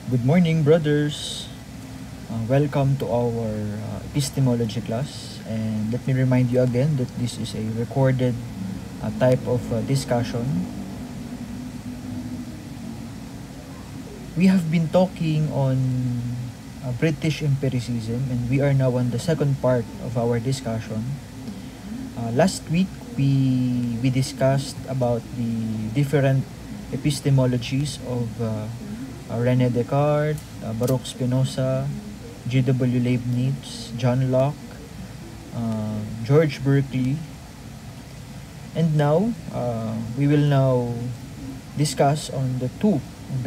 Good morning, brothers. Welcome to our epistemology class. And let me remind you again that this is a recorded type of discussion. We have been talking on British empiricism, and we are now on the second part of our discussion. Last week, we discussed about the different epistemologies of René Descartes, Baruch Spinoza, G.W. Leibniz, John Locke, George Berkeley. And now, we will now discuss on the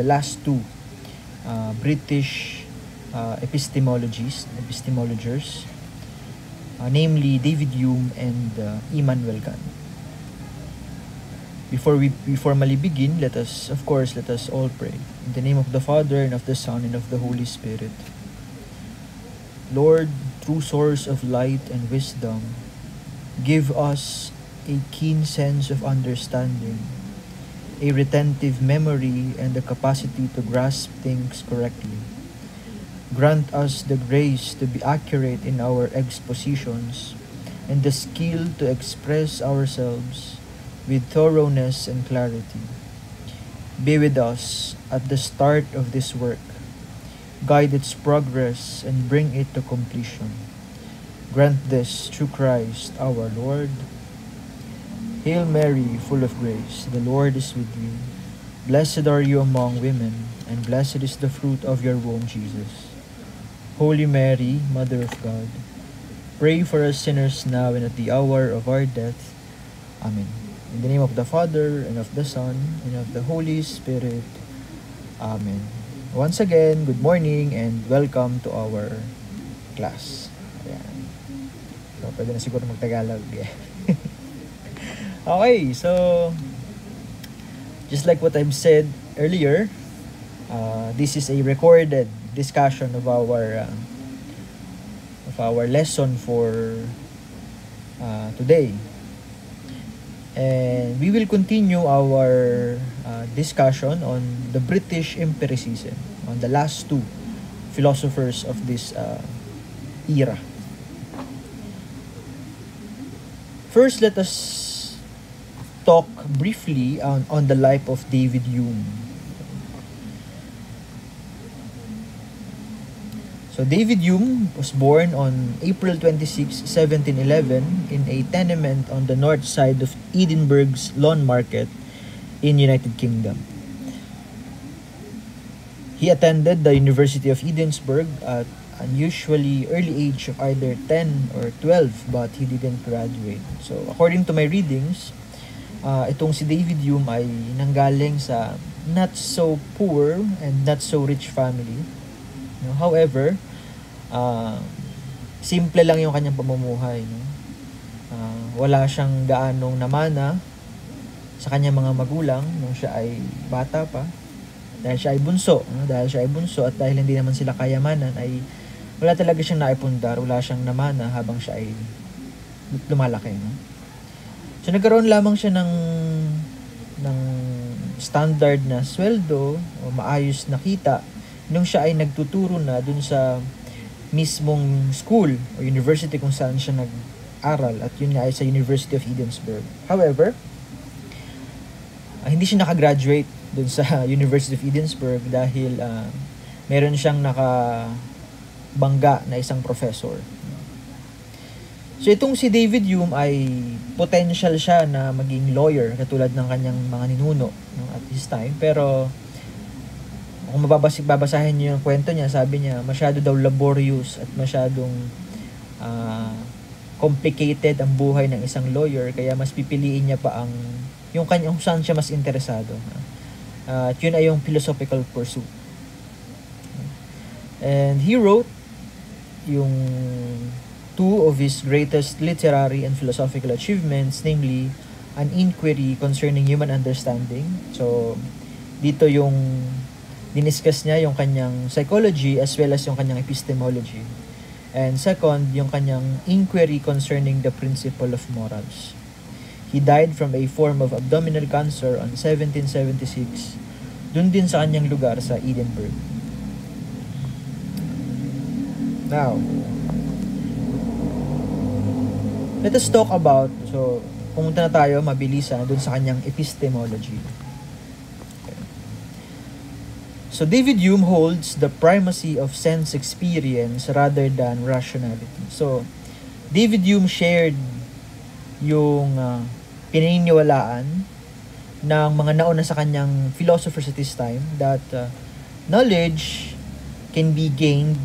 last two British epistemologers, namely David Hume and Immanuel Kant. Before we formally begin, let us all pray. In the name of the Father, and of the Son, and of the Holy Spirit. Lord, true source of light and wisdom, give us a keen sense of understanding, a retentive memory, and the capacity to grasp things correctly. Grant us the grace to be accurate in our expositions, and the skill to express ourselves with thoroughness and clarity. Be with us at the start of this work. Guide its progress and bring it to completion. Grant this through Christ our Lord. Hail Mary, full of grace, the Lord is with you. Blessed are you among women, and blessed is the fruit of your womb, Jesus. Holy Mary, Mother of God, pray for us sinners now and at the hour of our death. Amen. In the name of the Father, and of the Son, and of the Holy Spirit. Amen. Once again, good morning and welcome to our class. Ayan. So, pwede na siguro mag-Tagalog. Okay, so just like what I've said earlier, this is a recorded discussion of our lesson for today. And we will continue our discussion on the British empiricism, on the last two philosophers of this era. First, let us talk briefly on the life of David Hume. So David Hume was born on April 26, 1711 in a tenement on the north side of Edinburgh's Lawn Market in United Kingdom. He attended the University of Edinburgh at an unusually early age of either 10 or 12, but he didn't graduate. So according to my readings, itong si David Hume ay nanggaling sa not so poor and not so rich family. However, simple lang yung kanyang pamumuhay. Wala siyang gaanong namana sa kanyang mga magulang nung siya ay bata pa. Dahil siya ay bunso. At dahil hindi naman sila kayamanan, ay wala talaga siyang naipundar. Wala siyang namana habang siya ay lumalaki. So nagkaroon lamang siya ng standard na sweldo o maayos na kita nung siya ay nagtuturo na dun sa mismong school o university kung saan siya nag-aral, at yun nga ay sa University of Edinburgh. However, hindi siya nakagraduate dun sa University of Edinburgh dahil meron siyang nakabangga na isang professor. So itong si David Hume ay potential siya na maging lawyer katulad ng kanyang mga ninuno at this time, pero kung babasahin niyo yung kwento niya, sabi niya masyado daw laborious at masyadong complicated ang buhay ng isang lawyer, kaya mas pipiliin niya pa yung kanyang saan siya mas interesado. At yun ay yung philosophical pursuit. And he wrote yung two of his greatest literary and philosophical achievements, namely An Inquiry Concerning Human Understanding. So dito yung diniscuss niya yung kanyang psychology as well as yung kanyang epistemology. And second, yung kanyang inquiry concerning the principle of morals. He died from a form of abdominal cancer on 1776, dun din sa kanyang lugar sa Edinburgh. Now, let us talk about, so, pumunta na tayo, mabilisan, dun sa kanyang epistemology. Okay. So, David Hume holds the primacy of sense experience rather than rationality. So, David Hume shared yung pinaniniwalaan ng mga nauna sa kanyang philosophers at this time that knowledge can be gained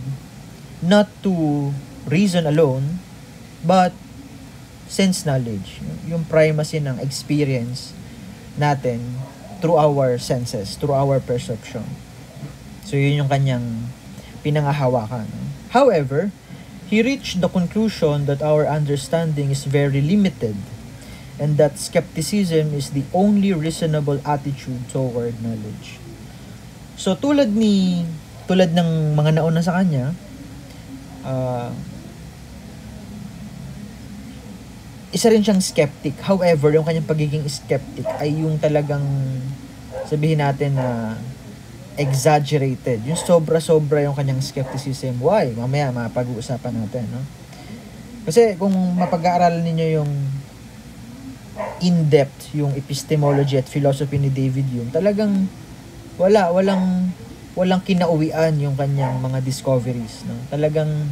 not to reason alone, but sense knowledge. Yung primacy ng experience natin through our senses, through our perception. So, yun yung kanyang pinangahawakan. However, he reached the conclusion that our understanding is very limited and that skepticism is the only reasonable attitude toward knowledge. So, tulad ng mga nauna sa kanya, isa rin siyang skeptic. However, yung kanyang pagiging skeptic ay yung talagang, sabihin natin na exaggerated. Yung sobra-sobra yung kanyang skepticism. Why? Mamaya mapag-uusapan natin, no? Kasi kung mapag-aaralan ninyo yung in-depth, yung epistemology at philosophy ni David Hume, talagang walang kinauwian yung kanyang mga discoveries, no? Talagang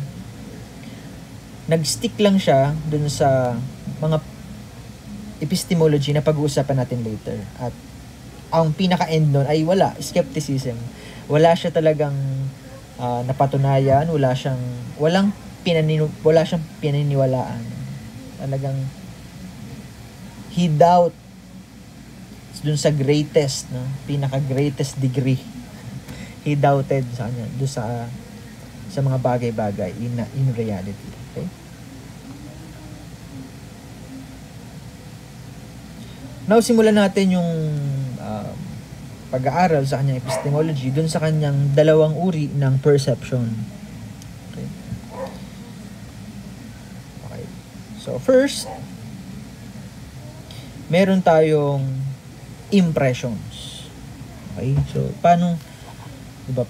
nag-stick lang siya dun sa mga epistemology na pag-uusapan natin later. At ang pinaka-end nun ay skepticism. Wala siya talagang napatunayan, wala siyang pinaniniwalaan. Talagang he doubt dun sa greatest, no? Pinaka-greatest degree. He doubted sa kanya dun sa mga bagay-bagay in reality. Okay? Now, simulan natin yung pag-aaral sa kanyang epistemology dun sa kanyang dalawang uri ng perception. Okay. Okay. So, first, meron tayong impressions. Okay? So, paano, diba,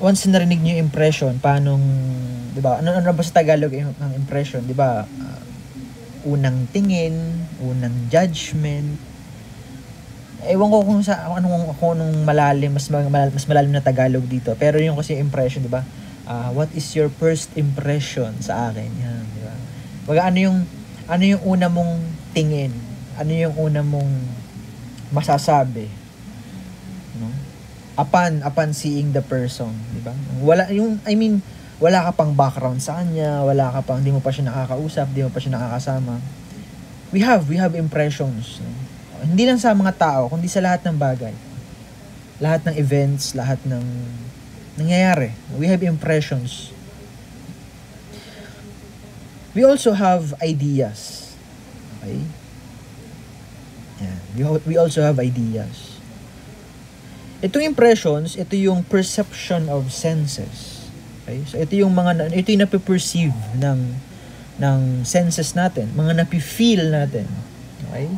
once narinig niyo yung impression, paano, diba, ano ba sa Tagalog ang impression, diba, unang tingin, unang judgment. Ewan ko kung anong malalim, mas malalim na Tagalog dito. Pero yung kasi impression, 'di ba? What is your first impression sa akin? Yan, 'di ba? Baga ano yung una mong tingin? Ano yung una mong masasabi? No? Upon seeing the person, 'di ba? Wala ka pang background sa kanya, hindi mo pa siya nakakausap, hindi mo pa siya nakakasama. We have impressions. No? Hindi lang sa mga tao, kundi sa lahat ng bagay. Lahat ng events, lahat ng nangyayari. We have impressions. We also have ideas. Okay? Yeah. We also have ideas. Itong impressions, ito yung perception of senses. Okay? So ito yung nape-perceive ng senses natin, mga napi-feel natin. Okay?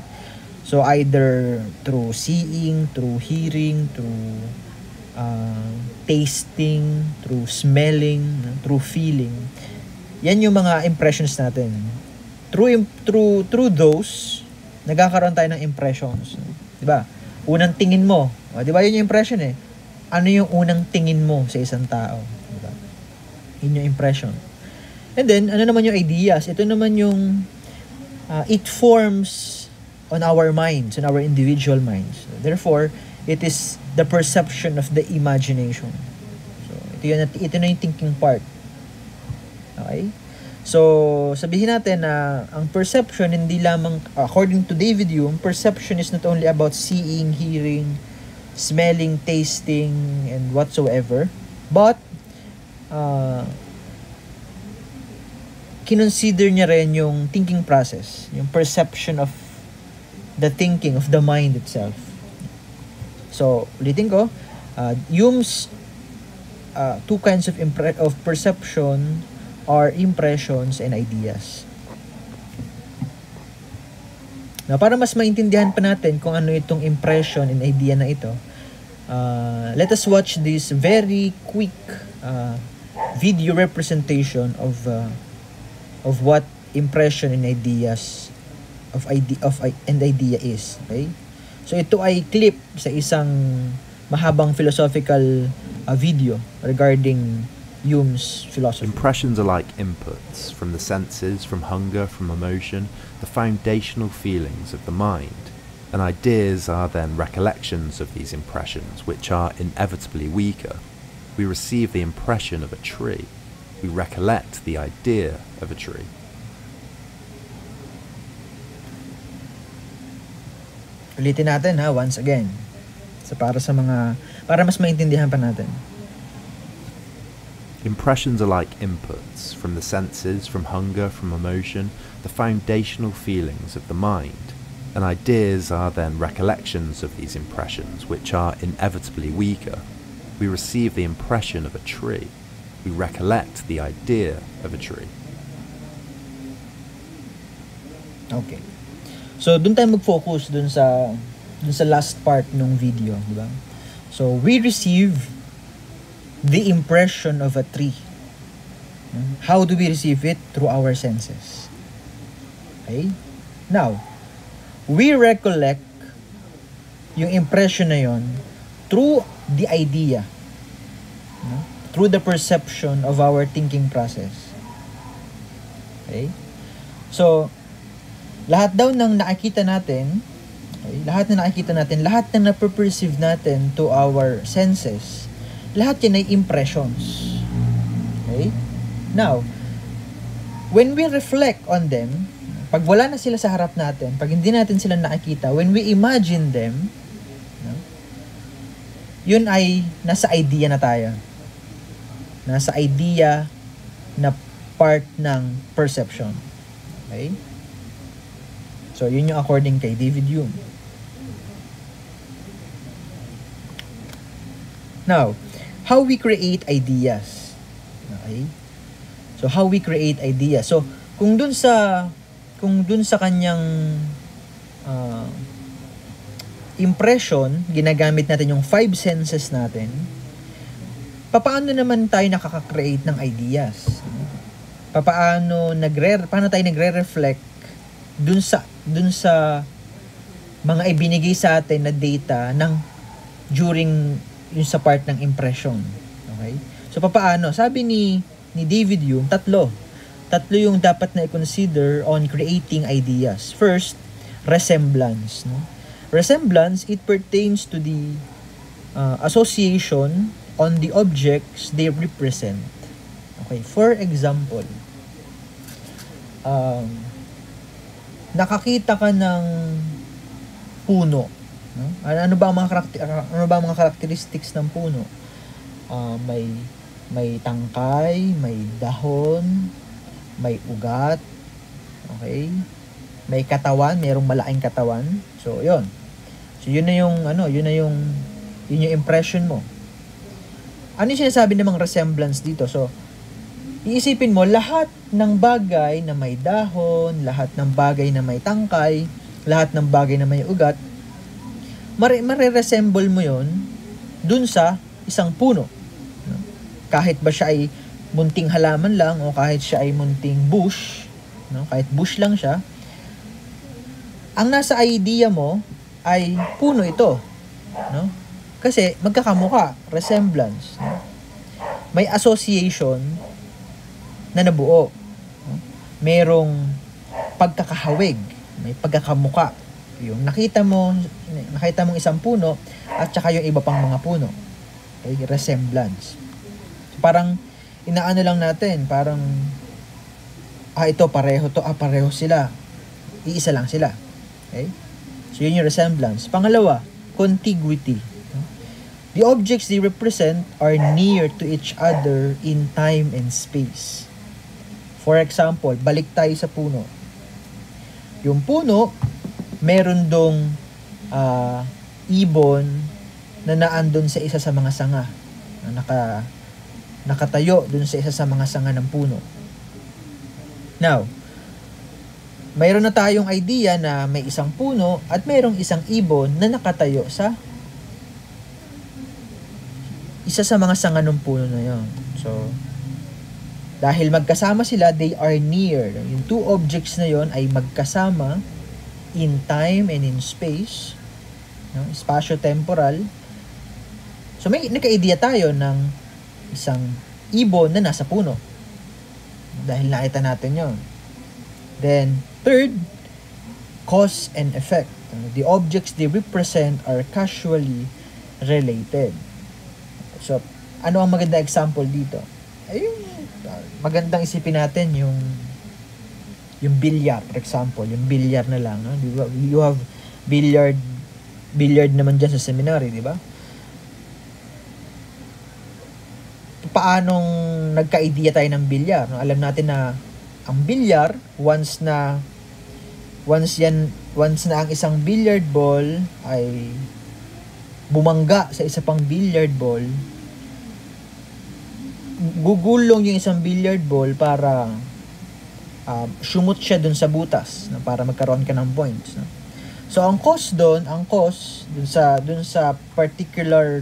So either through seeing, through hearing, through tasting, through smelling, through feeling. Yan yung mga impressions natin. Through those, nagkakaroon tayo ng impressions. 'Di ba? Unang tingin mo, 'di ba? Yun yung impression eh. Ano yung unang tingin mo sa isang tao, 'di ba? Yun yung impression. And then, ano naman yung ideas? Ito naman yung it forms on our minds, on our individual minds. Therefore, it is the perception of the imagination. So, ito na yung thinking part. Okay? So, sabihin natin na ang perception, hindi lamang, according to David Hume, perception is not only about seeing, hearing, smelling, tasting, and whatsoever, but kinonsider niya rin yung thinking process, yung perception of the thinking of the mind itself. So, ulitin ko, Hume's two kinds of perception are impressions and ideas. Now, para mas maintindihan pa natin kung ano itong impression and idea na ito, let us watch this very quick video representation of what impression and ideas and idea is. Okay? So ito ay clip sa isang mahabang philosophical video regarding Hume's philosophy. Impressions are like inputs from the senses, from hunger, from emotion, the foundational feelings of the mind. And ideas are then recollections of these impressions, which are inevitably weaker. We receive the impression of a tree. We recollect the idea of a tree. Ulitin natin ha, once again. So para mas maintindihan pa natin. Impressions are like inputs from the senses, from hunger, from emotion, the foundational feelings of the mind. And ideas are then recollections of these impressions, which are inevitably weaker. We receive the impression of a tree. We recollect the idea of a tree. Okay. So, dun tayo mag-focus dun sa last part ng video, di ba? So, we receive the impression of a tree. How do we receive it? Through our senses. Okay? Now, we recollect yung impression na yon through the idea. Through the perception of our thinking process. Okay? So, lahat daw ng nakikita natin, okay, lahat na nape-perceive natin to our senses, lahat yan ay impressions. Okay? Now, when we reflect on them, pag wala na sila sa harap natin, pag hindi natin sila nakikita, when we imagine them, yun ay nasa idea na tayo. Nasa idea na part ng perception. Okay? So, yun yung according kay David Hume. Now, how we create ideas. Okay? So, how we create ideas. So, kung dun sa kanyang impression, ginagamit natin yung 5 senses natin, paano naman tayo nakaka-create ng ideas? Paano tayo nagre-reflect dun sa mga ibinigay sa atin na data during yung sa part ng impression. Okay? So, paano? Sabi ni David Hume, tatlo yung dapat na i-consider on creating ideas. First, resemblance. No? Resemblance, it pertains to the association on the objects they represent. Okay, for example, nakakita ka ng puno. No? Ano ba ang mga characteristics ng puno? May tangkay, may dahon, may ugat, okay? May katawan, mayroong malaking katawan. So, 'yon. So, yun yung impression mo. Ano yung sinasabi namang resemblance dito? So, iisipin mo, lahat ng bagay na may dahon, lahat ng bagay na may tangkay, lahat ng bagay na may ugat, mare-resemble mo yon dun sa isang puno. Kahit ba siya ay munting halaman lang o kahit siya ay munting bush, no? Kahit bush lang siya, ang nasa idea mo ay puno ito, no? Kasi magkakamukha, resemblance, no? May association na nabuo, no? Merong pagkakahawig, may pagkakamukha. Yung nakita mong isang puno at saka yung iba pang mga puno. Okay, resemblance. So, parang inaano lang natin, parang ito pareho to, pareho sila. Iisa lang sila. Okay? So, yun yung resemblance. Pangalawa, contiguity. The objects they represent are near to each other in time and space. For example, balik tayo sa puno. Yung puno, meron dong ibon na naandun sa isa sa mga sanga. Nakatayo dun sa isa sa mga sanga ng puno. Now, mayroon na tayong idea na may isang puno at mayroong isang ibon na nakatayo sa isa sa mga sanga ng puno na yon. So, Dahil magkasama sila, they are near. Yung two objects na yon ay magkasama in time and in space, no? Spatio-temporal. So may nagka-idea tayo ng isang ibon na nasa puno. Dahil nakita natin yon. Then, third, cause and effect. The objects they represent are causally related. So, ano ang magandang example dito? Ay, magandang isipin natin yung bilyar, for example. Yung bilyar na lang. No? You have billiard naman dyan sa seminary, di ba? Paanong nagka-idea tayo ng bilyar? No? Alam natin na ang bilyar, once na ang isang billiard ball ay bumangga sa isa pang billiard ball, gugulong yung isang billiard ball para sumut siya dun sa butas, no? Para magkaroon ka ng points, no? So ang cause dun sa particular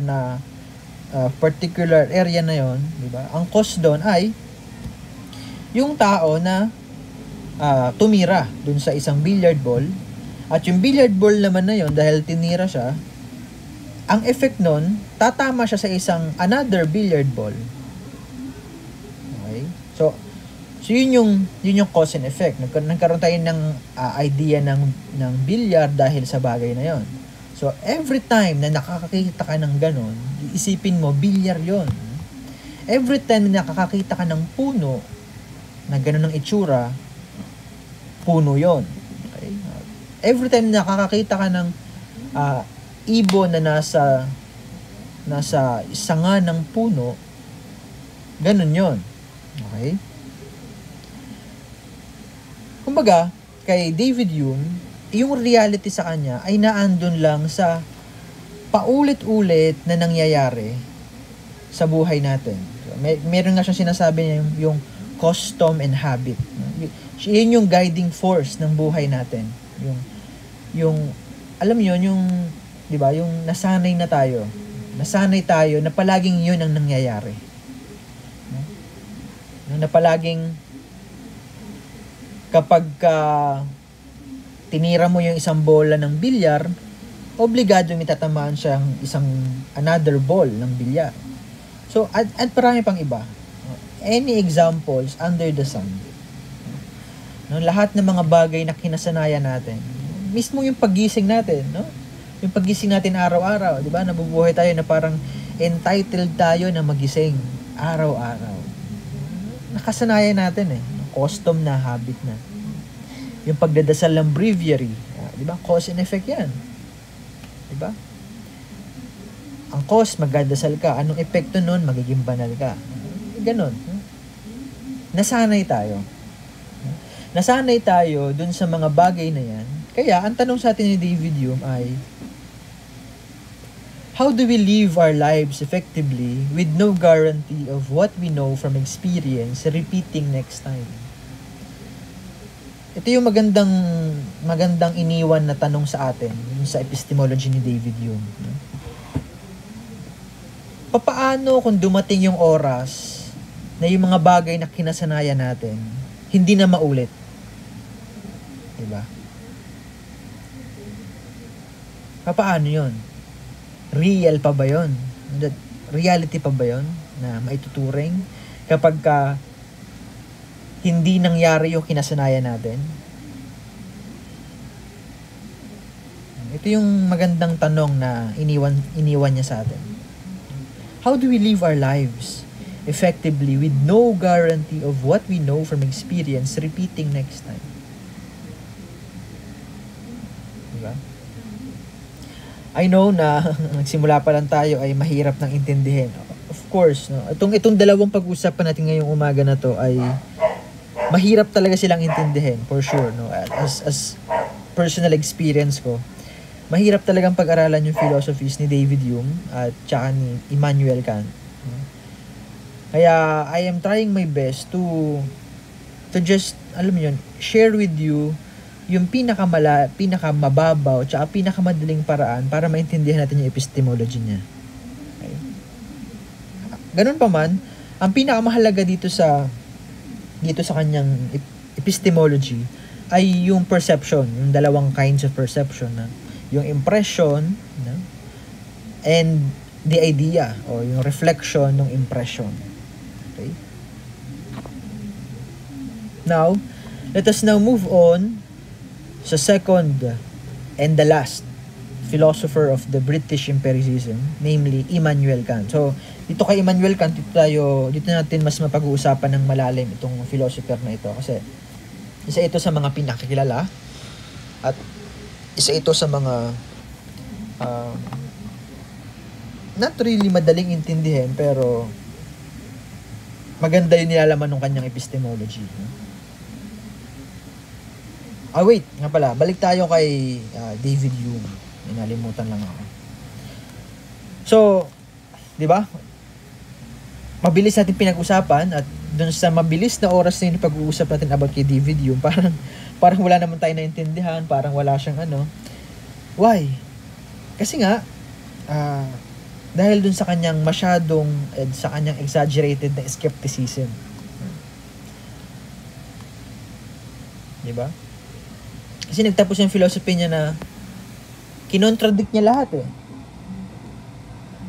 area na yon, di ba? Ang cause dun ay yung tao na tumira dun sa isang billiard ball, at yung billiard ball naman na yon, dahil tinira siya, ang effect nun, tatama siya sa another billiard ball. Okay? So yun yung cause and effect. Nagkaroon tayo ng idea ng bilyar dahil sa bagay na yon. So every time na nakakakita ka ng ganon, iisipin mo, bilyar yon. Every time na nakakakita ka ng puno na ganon ang itsura, puno yon. Okay? Every time na nakakakita ka ng ibon na nasa sanga ng puno, ganun yon. Okay? Kumbaga, kay David Hume, yung reality sa kanya ay naandun lang sa paulit-ulit na nangyayari sa buhay natin. Meron nga siyang sinasabi niya yung custom and habit. Yun yung guiding force ng buhay natin. Yung alam niyo yung 'di ba, yung nasanay tayo na palaging yun ang nangyayari. Na palaging kapag tinira mo yung isang bola ng bilyar, obligado may tatamaan siyang another ball ng bilyar. So, at parami pang iba. Any examples under the sun? No, lahat ng mga bagay na kinasanayan natin. Mismo yung paggising natin, no? Yung paggising natin araw-araw, di ba? Nabubuhay tayo na parang entitled tayo na magising araw-araw. Nakasanayan natin eh. Custom na, habit na. Yung pagdadasal ng breviary, di ba? Cause and effect yan. Di ba? Ang cause, magdadasal ka. Anong epekto nun? Magiging banal ka. Ganon. Nasanay tayo. Nasanay tayo dun sa mga bagay na yan. Kaya, ang tanong sa atin ni David Hume ay, how do we live our lives effectively with no guarantee of what we know from experience repeating next time? Ito yung magandang iniwan na tanong sa atin sa epistemology ni David Hume. Papaano kung dumating yung oras na yung mga bagay na kinasanayan natin hindi na maulit? Diba? Papaano yun? Real pa ba yun? Reality pa ba yun na maituturing kapag hindi nangyari yung kinasanayan natin? Ito yung magandang tanong na iniwan niya sa atin. How do we live our lives effectively with no guarantee of what we know from experience repeating next time? Diba? I know na nagsimula pa lang tayo ay mahirap nang intindihin. Of course, no? Itong dalawang pag-usapan natin ngayong umaga na to ay mahirap talaga silang intindihin, for sure, no? As personal experience ko, mahirap talagang pag-aralan yung philosophies ni David Hume at tsaka ni Immanuel Kant. Kaya I am trying my best to just, alam mo yun, share with you yung pinakamababaw tsaka pinakamadaling paraan para maintindihan natin yung epistemology niya. Okay? Ganun pa man, ang pinakamahalaga dito sa dito sa kanyang epistemology ay yung perception, yung dalawang kinds of perception na yung impression, no? And the idea o yung reflection ng impression. Okay? Now, let us now move on sa second and the last philosopher of the British empiricism, namely Immanuel Kant. So, dito kay Immanuel Kant, dito natin mas mapag-uusapan ng malalim itong philosopher na ito kasi isa ito sa mga pinakikilala at isa ito sa mga not really madaling intindihin pero maganda yung nilalaman ng kanyang epistemology. Wait, nga pala, balik tayo kay David Hume. Inalimutan lang ako. So, di ba? Mabilis natin pinag-usapan at dun sa mabilis na oras na yung pag-uusap natin about kay David Hume, parang wala naman tayo naintindihan, parang wala siyang ano. Why? Kasi nga, dahil dun sa kanyang sa kanyang exaggerated na skepticism. Di ba? Kasi nagtapos yung philosophy niya na kinontradict niya lahat eh.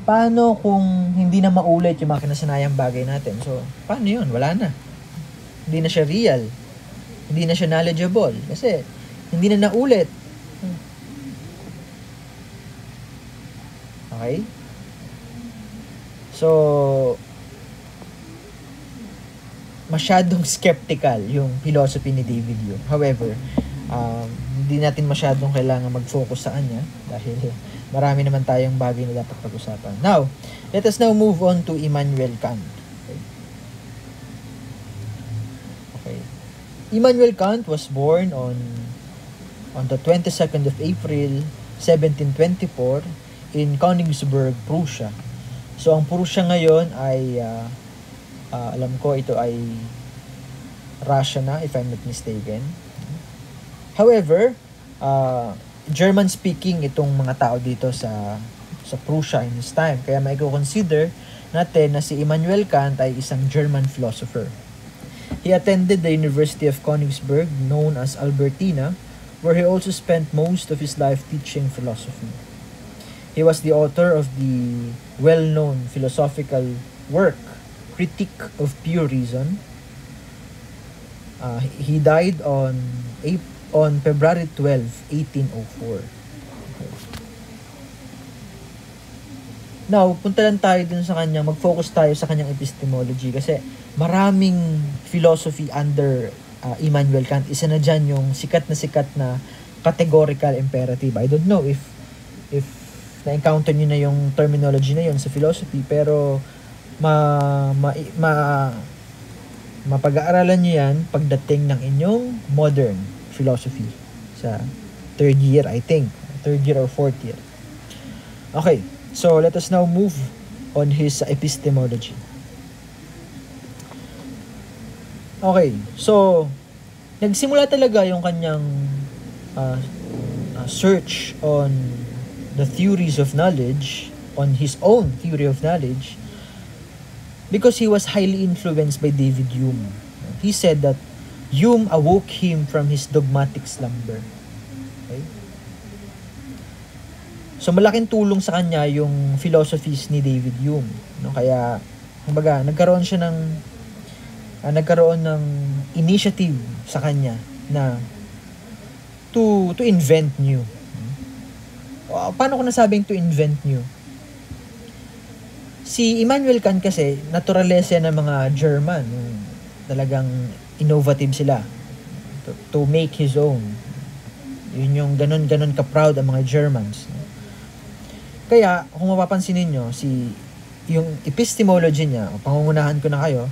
Paano kung hindi na maulit yung mga kinasanayang bagay natin? So, paano yun? Wala na. Hindi na siya real. Hindi na siya knowledgeable. Kasi, hindi na naulit. Okay? So, masyadong skeptical yung philosophy ni David Hume. However, hindi natin masyadong kailangan mag-focus sa kanya dahil marami naman tayong bagay na dapat pag-usapan. Now, let us now move on to Immanuel Kant. Okay. Immanuel Kant was born on the 22nd of April, 1724 in Königsberg, Prussia. So, ang Prussia ngayon ay, alam ko ito ay Russia na, if I'm not mistaken. However, German-speaking itong mga tao dito sa Prussia in his time. Kaya may consider natin na si Immanuel Kant ay isang German philosopher. He attended the University of Königsberg, known as Albertina, where he also spent most of his life teaching philosophy. He was the author of the well-known philosophical work, Critique of Pure Reason. He died on February 12, 1804. Okay. Now, punta lang tayo dun sa kanya, mag-focus tayo sa kanyang epistemology kasi maraming philosophy under Immanuel Kant. Isa na dyan yung sikat na categorical imperative. I don't know if na-encounter nyo na yung terminology na yun sa philosophy, pero mapag-aaralan nyo yan pagdating ng inyong modern philosophy sa third year, I think. Third year or fourth year. Okay, so let us now move on his epistemology. Okay, so nagsimula talaga yung kanyang search on the theories of knowledge, on his own theory of knowledge, because he was highly influenced by David Hume. He said that Hume awoke him from his dogmatic slumber. Okay? So malaking tulong sa kanya yung philosophies ni David Hume, no? Kaya kumbaga nagkaroon ng initiative sa kanya na to invent new. Paano ko nasabing to invent new? Si Immanuel Kant kasi naturalesa ng mga German, talagang innovative sila to make his own. Yun yung ganun ka-proud ang mga Germans. Kaya, kung mapapansin ninyo, yung epistemology niya, pangungunahan ko na kayo,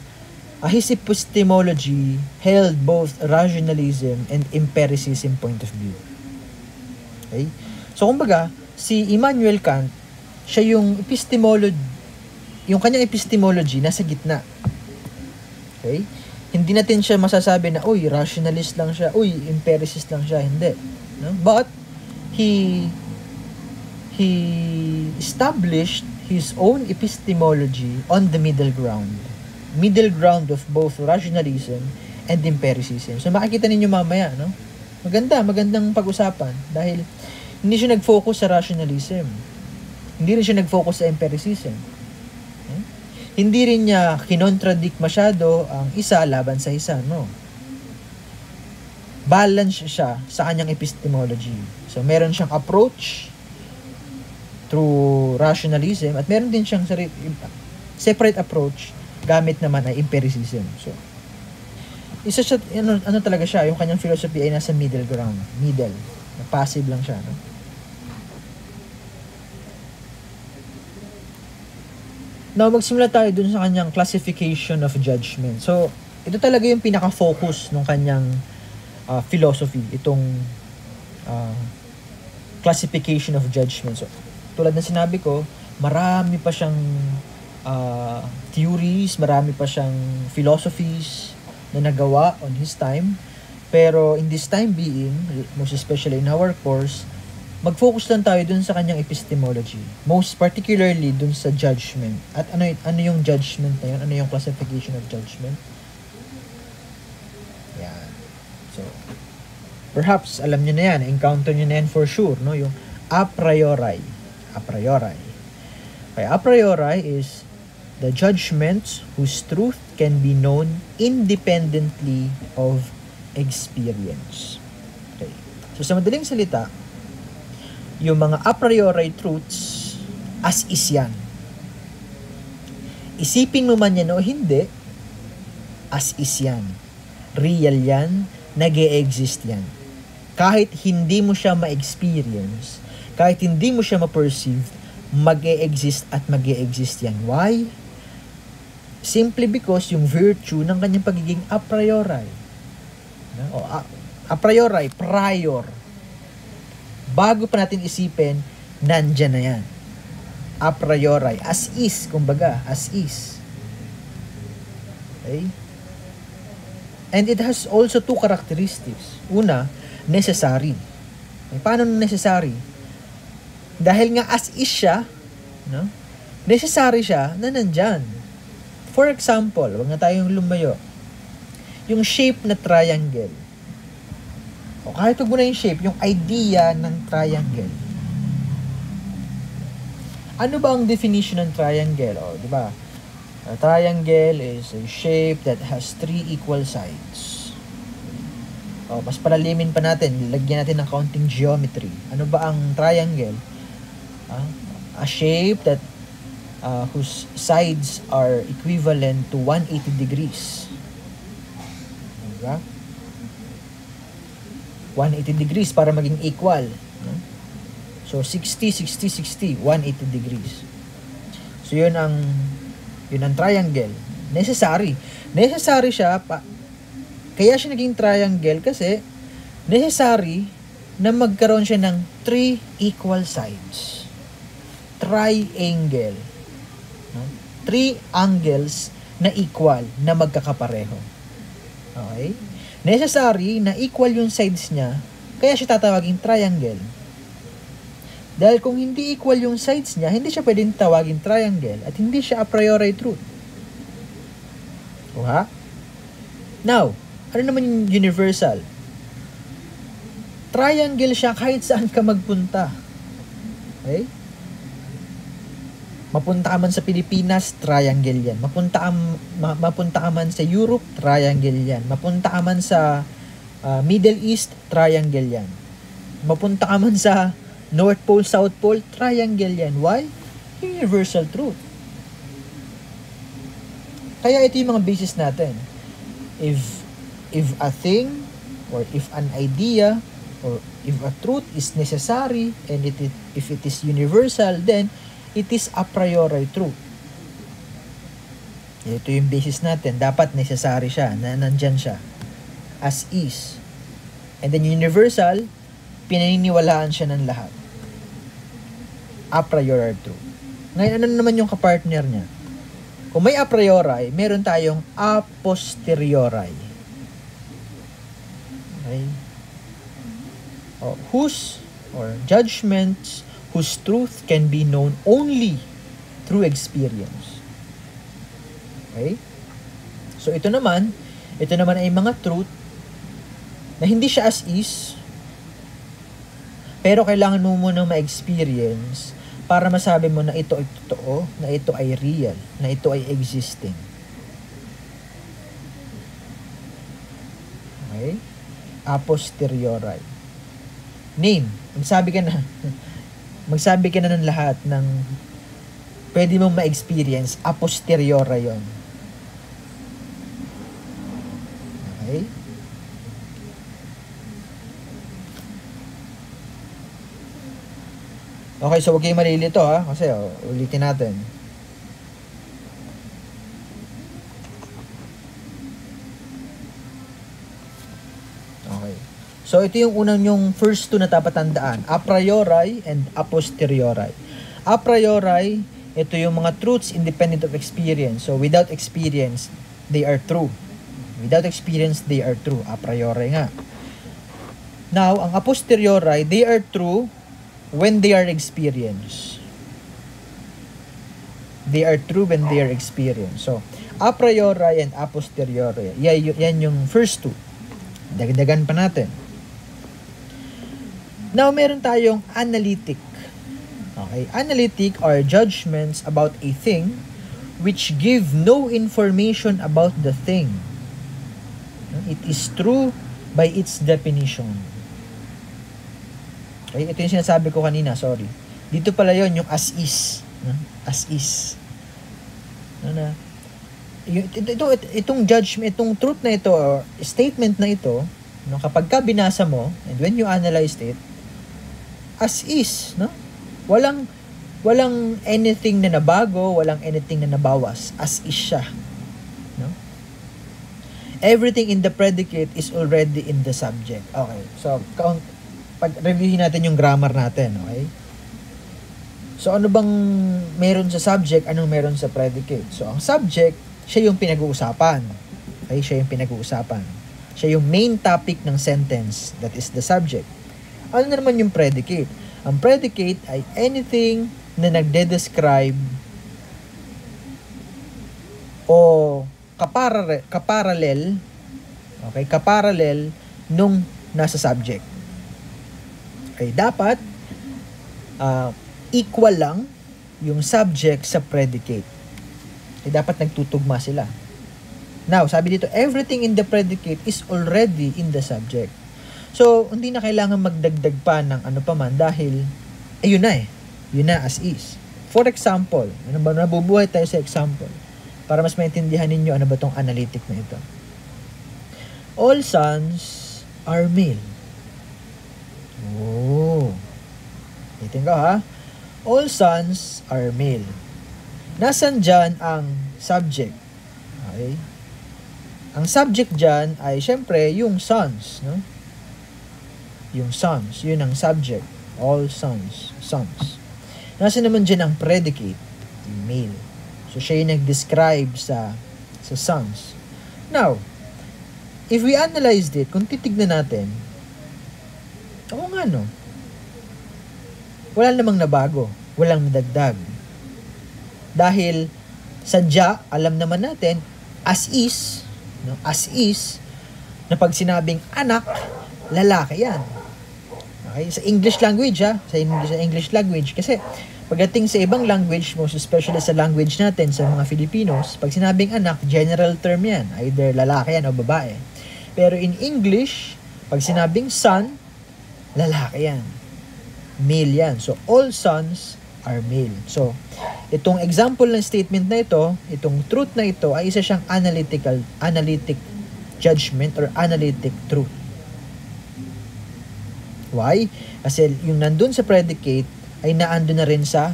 his epistemology held both rationalism and empiricism point of view. Okay? So, kumbaga, si Immanuel Kant, siya yung kanyang epistemology nasa gitna. Okay? Hindi natin siya masasabi na, uy, rationalist lang siya, uy, empiricist lang siya. Hindi. No? But, he established his own epistemology on the middle ground. Middle ground of both rationalism and empiricism. So makikita ninyo mamaya, no? Magandang pag-usapan dahil hindi siya nag-focus sa rationalism. Hindi rin siya nag-focus sa empiricism. Okay? Hindi rin niya kinontradict masyado ang isa laban sa isa, no? Balance siya sa kanyang epistemology. So meron siyang approach through rationalism at meron din siyang separate approach gamit naman ay empiricism. So isa siya, ano talaga siya, yung kanyang philosophy ay nasa middle ground. Middle. Passive lang siya, no? Now, magsimula tayo dun sa kanyang classification of judgment. So, ito talaga yung pinaka-focus ng kanyang philosophy, itong classification of judgment. So, tulad ng sinabi ko, marami pa siyang theories, marami pa siyang philosophies na nagawa on his time. Pero in this time being, most especially in our course, mag-focus lang tayo dun sa kanyang epistemology. Most particularly dun sa judgment. At ano yung judgment na yun? Ano yung classification of judgment? Yan. So, perhaps alam nyo na yan, encounter nyo na yan for sure, no? Yung a priori. A priori. Okay, a priori is the judgments whose truth can be known independently of experience. Okay. So sa madaling salita, yung mga a priori truths, as is yan. Isipin mo man yan o hindi, as is yan. Real yan, nag-e-exist yan. Kahit hindi mo siya ma-experience, kahit hindi mo siya ma-perceive, mag-e-exist at mag-e-exist yan. Why? Simply because yung virtue ng kanyang pagiging a priori. O a priori, prior. Bago pa natin isipin, nandyan na yan. A priori, as is, kumbaga, as is. Okay? And it has also two characteristics. Una, necessary. Okay, paano necessary? Dahil nga as is siya, no? Necessary siya na nandyan. For example, wag na tayong lumayo. Yung shape na triangle. O kahit wag mo na yung shape, yung idea ng triangle. Ano ba ang definition ng triangle? O, di ba? A triangle is a shape that has three equal sides. O, mas palalimin pa natin, lagyan natin ng counting geometry. Ano ba ang triangle? A shape that whose sides are equivalent to 180 degrees. Diba? 180 degrees para maging equal. No? So, 60, 60, 60, 180 degrees. So, yun ang triangle. Necessary. Necessary siya, kaya siya naging triangle kasi necessary na magkaroon siya ng 3 equal sides. Triangle. No? 3 angles na equal, na magkakapareho. Okay? Necessary na equal yung sides niya, kaya siya tatawaging triangle. Dahil kung hindi equal yung sides niya, hindi siya pwedeng tawaging triangle at hindi siya a priori truth. Okay? Now, ano naman yung universal? Triangle siya kahit saan ka magpunta. Okay? Mapunta ka man sa Pilipinas, triangle yan. Mapunta ka man sa Europe, triangle yan. Mapunta ka man sa Middle East, triangle yan. Mapunta ka man sa North Pole, South Pole, triangle yan. Why? Universal truth. Kaya ito yung mga basis natin. If a thing, or if an idea, or if a truth is necessary, and if it is universal, then it is a priori truth. Ito yung basis natin. Dapat necessary siya, na nandyan siya. As is. And then universal, pinaniniwalaan siya ng lahat. A priori truth. Ngayon, ano naman yung kapartner niya? Kung may a priori, meron tayong a posteriori. Okay? Whose, or judgments, whose truth can be known only through experience. Okay? So ito naman, Ito naman ay mga truth na hindi siya as is, pero kailangan mo munang ma-experience para masabi mo na ito ay totoo, na ito ay real, na ito ay existing. Okay? A posteriori. Name. Magsabi ka na ng lahat ng pwede mong ma-experience. A posteriori yun. Okay? Okay, so huwag kayong malilito ha. Kasi ulitin natin. Okay. So ito yung unang yung first two na dapat tandaan. A priori and a posteriori. A priori, ito yung mga truths independent of experience. So without experience, they are true. Without experience, they are true. A priori nga. Now, ang a posteriori, they are true when they are experienced. They are true when they are experienced. So, a priori and a posteriori, yan yung first two. Dagdagan pa natin. Now, meron tayong analytic. Okay? Analytic are judgments about a thing which give no information about the thing. It is true by its definition. Okay, ito yung sinasabi ko kanina, sorry. Dito pala yon yung as is. As is. Itong judgment, itong truth na ito, or statement na ito, kapag ka binasa mo, and when you analyze it, as is, no? Walang anything na nabago, walang anything na nabawas. As is siya. No? Everything in the predicate is already in the subject. Okay, so, pag-reviewin natin yung grammar natin, okay? So, ano bang meron sa subject, anong meron sa predicate? So, ang subject, siya yung pinag-uusapan. Okay? Siya yung pinag-uusapan. Siya yung main topic ng sentence, that is the subject. Ano naman yung predicate? Ang predicate ay anything na nagde-describe o kaparallel, okay? Kaparallel nung nasa subject. Okay, dapat equal lang yung subject sa predicate. Okay, dapat nagtutugma sila. Now, sabi dito, everything in the predicate is already in the subject. So, hindi na kailangan magdagdag pa ng ano pa man dahil, yun na Yun na as is. For example, nabubuhay tayo sa example para mas maintindihan ninyo ano ba tong analytic na ito. All sons are male. Oh. Itin ko ha. All sons are male. Nasaan dyan ang subject? Okay. Ang subject dyan ay syempre yung sons. No? Yung sons. Yun ang subject. All sons. Sons. Nasaan naman dyan ang predicate? Yung male. So siya yung nag-describe sa sons. Now, if we analyzed it, kung titignan natin, oo nga no. Wala namang nabago. Walang nadagdag. Dahil sadya, alam naman natin, as is, no? As is, na pag sinabing anak, lalaki yan. Okay? Sa English language Sa English language. Kasi pagdating sa ibang language, most especially sa language natin, sa mga Filipinos, pag sinabing anak, general term yan. Either lalaki yan o babae. Pero in English, pag sinabing son, lalaki yan. Male yan. So, all sons are male. So, itong example ng statement na ito, itong truth na ito, ay isa siyang analytic judgment or analytic truth. Why? Kasi yung nandun sa predicate ay naandun na rin sa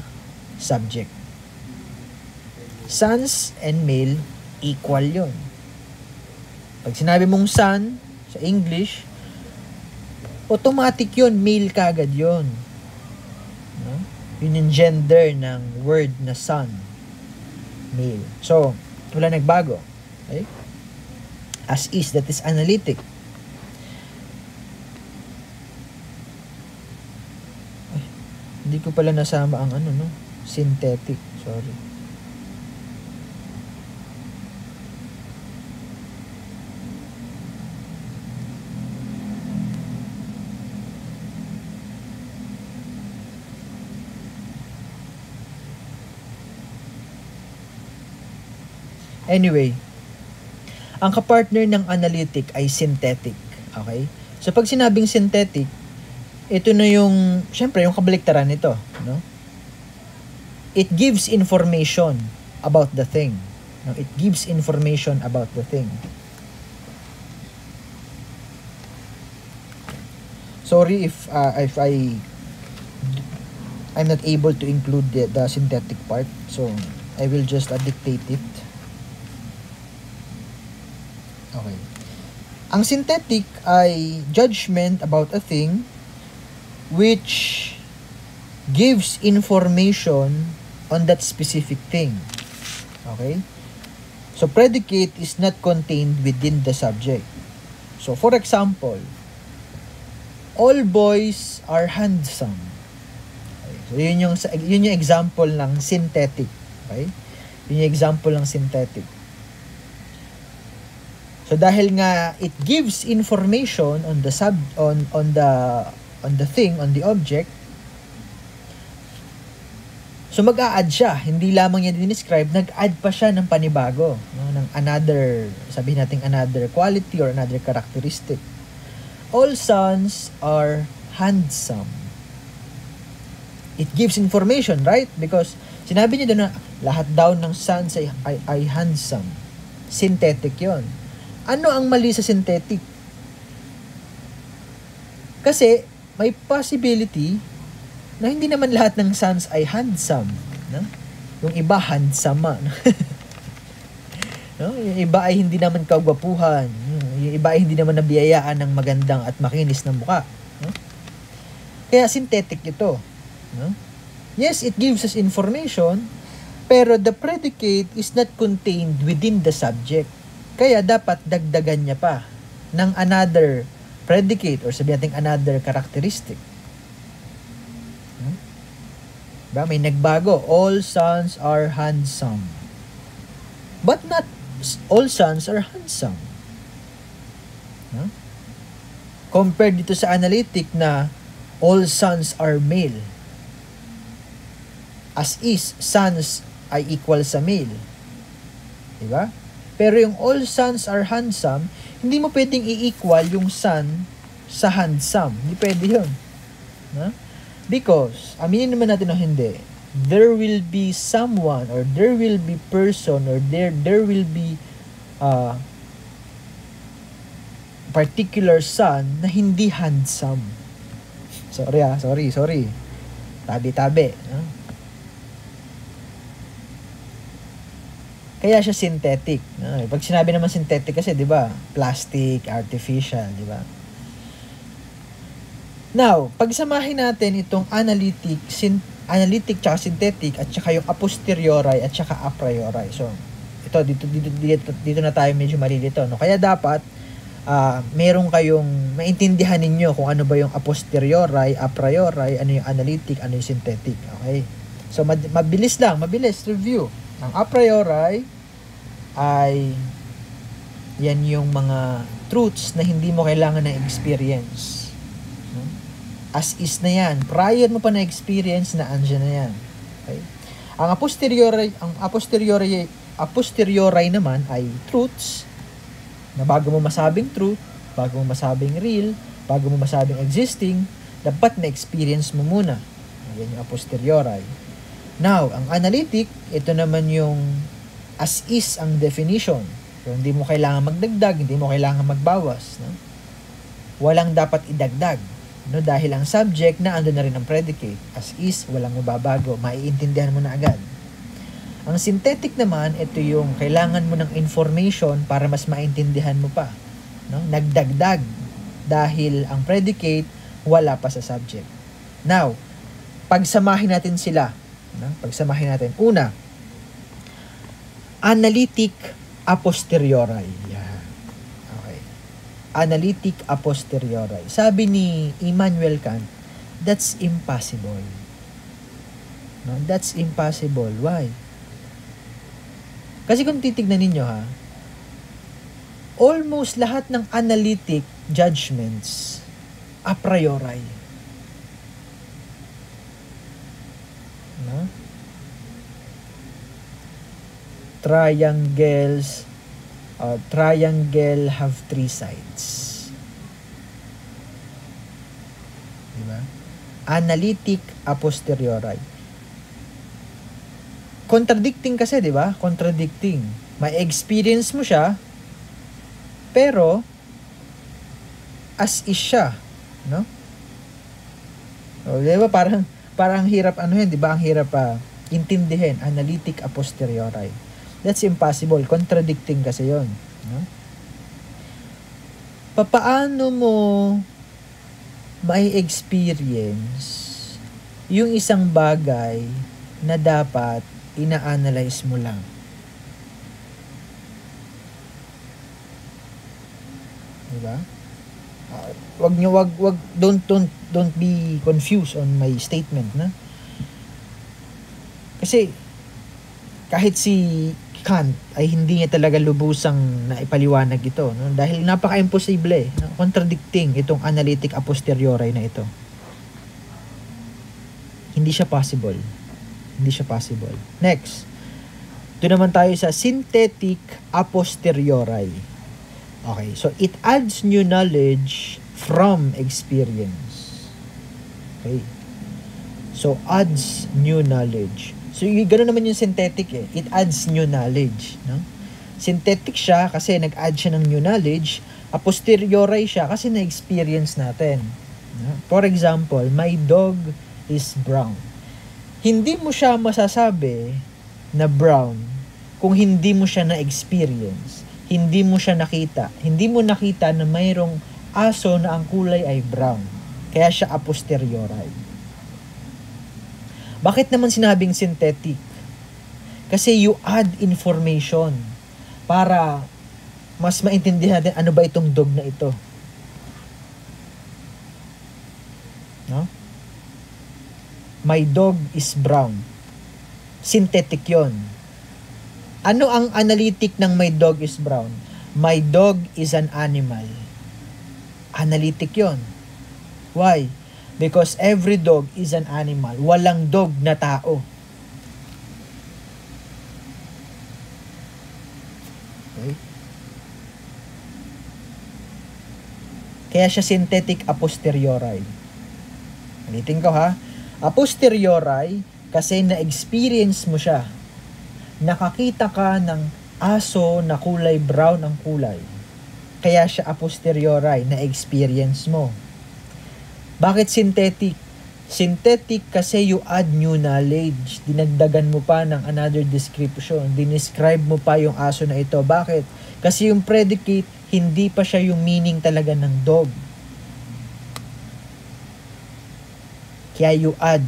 subject. Sons and male, equal yun. Pag sinabi mong son, sa English, automatic yun, male kagad yun. No? Yun yung gender ng word na son. Male. So, wala nagbago. Okay? As is, that is analytic. Ay, hindi ko pala nasama ang synthetic. Sorry. Anyway, ang kapartner ng analytic ay synthetic. Okay? So, pag sinabing synthetic, ito na yung, syempre, yung kabaliktaran nito. No? It gives information about the thing. No? It gives information about the thing. Sorry if I'm not able to include the synthetic part. So, I will just dictate it. Okay. Ang synthetic ay judgment about a thing which gives information on that specific thing. Okay? So, predicate is not contained within the subject. So, for example, all boys are handsome. Okay? So, yun yung example ng synthetic. Okay? Yun yung example ng synthetic. So dahil nga it gives information on the thing, on the object. So mag-a-add siya, hindi lamang niya dinescribe, nag-add pa siya ng panibago, no, ng another, sabihin natin another quality or another characteristic. All sons are handsome. It gives information, right? Because sinabi niya doon na lahat daw ng sons ay handsome. Synthetic 'yon. Ano ang mali sa synthetic? Kasi may possibility na hindi naman lahat ng sons ay handsome, no? Yung iba handsome, no? No? Yung iba ay hindi naman kagwapuhan, yung iba ay hindi naman nabiyayaan ng magandang at makinis na mukha, no? Kaya synthetic ito, no? Yes, it gives us information, pero the predicate is not contained within the subject. Kaya dapat dagdagan niya pa ng another predicate or sabihin natin another characteristic. Diba? May nagbago. All sons are handsome. But not all sons are handsome. Compared dito sa analytic na all sons are male. As is, sons ay equal sa male. Diba? Pero yung all sons are handsome, hindi mo pwedeng i-equal yung son sa handsome. Hindi pwede yun. No? Because, aminin naman natin o hindi, there will be someone or there will be person or there will be particular son na hindi handsome. Sorry. Tabi-tabi. No? Kaya siya synthetic. No? Pag sinabi naman synthetic kasi, di ba? Plastic, artificial, di ba? Now, pagsamahin natin itong analytic tsaka synthetic at tsaka yung a posteriori at tsaka a priori. So, ito, dito na tayo medyo malilito. No? Kaya dapat, meron kayong maintindihan ninyo kung ano ba yung a posteriori, a priori, ano yung analytic, ano yung synthetic. Okay? So, mabilis review. Ang a priori ay yan yung mga truths na hindi mo kailangan ng experience. As is na yan. Prior mo pa na experience na andyan na yan. Okay? Ang a posteriori naman ay truths na bago mo masabing truth, bago mo masabing real, bago mo masabing existing, dapat na experience mo muna. Yan yung a posteriori. Now, ang analytic, ito naman yung as is ang definition. So, hindi mo kailangan magdagdag, hindi mo kailangan magbawas. No? Walang dapat idagdag. No? Dahil ang subject na ando na rin ang predicate. As is, walang mababago. Maiintindihan mo na agad. Ang synthetic naman, ito yung kailangan mo ng information para mas maintindihan mo pa. No? Nagdagdag dahil ang predicate wala pa sa subject. Now, pagsamahin natin sila. No? Pagsamahin natin. Una, analytic a posteriori. Yan. Okay. Analytic a posteriori. Sabi ni Immanuel Kant, that's impossible. No? That's impossible. Why? Kasi kung titignan ninyo almost lahat ng analytic judgments a priori. No? triangle have three sides. Diba? Analytic a posteriori. Contradicting kasi, di ba? Contradicting. May experience mo siya, pero as is siya, no? O, di ba? Parang hirap di ba? Ang hirap intindihin. Analytic a posteriori. That's impossible. Contradicting kasi yon, no? Papaano mo may experience yung isang bagay na dapat ina-analyze mo lang? Diba? Don't be confused on my statement, na? Kasi kahit si Kant ay hindi niya talaga lubusang naipaliwanag ito, no? Dahil napaka-imposible, no? Contradicting itong analytic a posteriori na ito. Hindi siya possible. Next. Ito naman tayo sa synthetic a posteriori. Okay, so it adds new knowledge from experience. Okay. So adds new knowledge. So ganoon naman yung synthetic eh. It adds new knowledge, no? Synthetic siya kasi nag-add siya ng new knowledge. A posteriori siya kasi na-experience natin. No? For example, my dog is brown. Hindi mo siya masasabi na brown kung hindi mo siya na-experience. Hindi mo siya nakita. Hindi mo nakita na mayroong aso na ang kulay ay brown. Kaya siya a posteriori. Bakit naman sinabing synthetic? Kasi you add information para mas maintindihan natin ano ba itong dog na ito. No? My dog is brown. Synthetic yon. Ano ang analytic ng my dog is brown? My dog is an animal. Analytic yon. Why? Because every dog is an animal. Walang dog na tao. Okay? Kaya siya synthetic a posteriori. Ulitin ko ha. A posteriori kasi na-experience mo siya. Nakakita ka ng aso na kulay brown ang kulay. Kaya siya a posteriori, na-experience mo. Bakit synthetic? Synthetic kasi you add new knowledge. Dinagdagan mo pa ng another description. Dinescribe mo pa yung aso na ito. Bakit? Kasi yung predicate, hindi pa siya yung meaning talaga ng dog. Kaya you add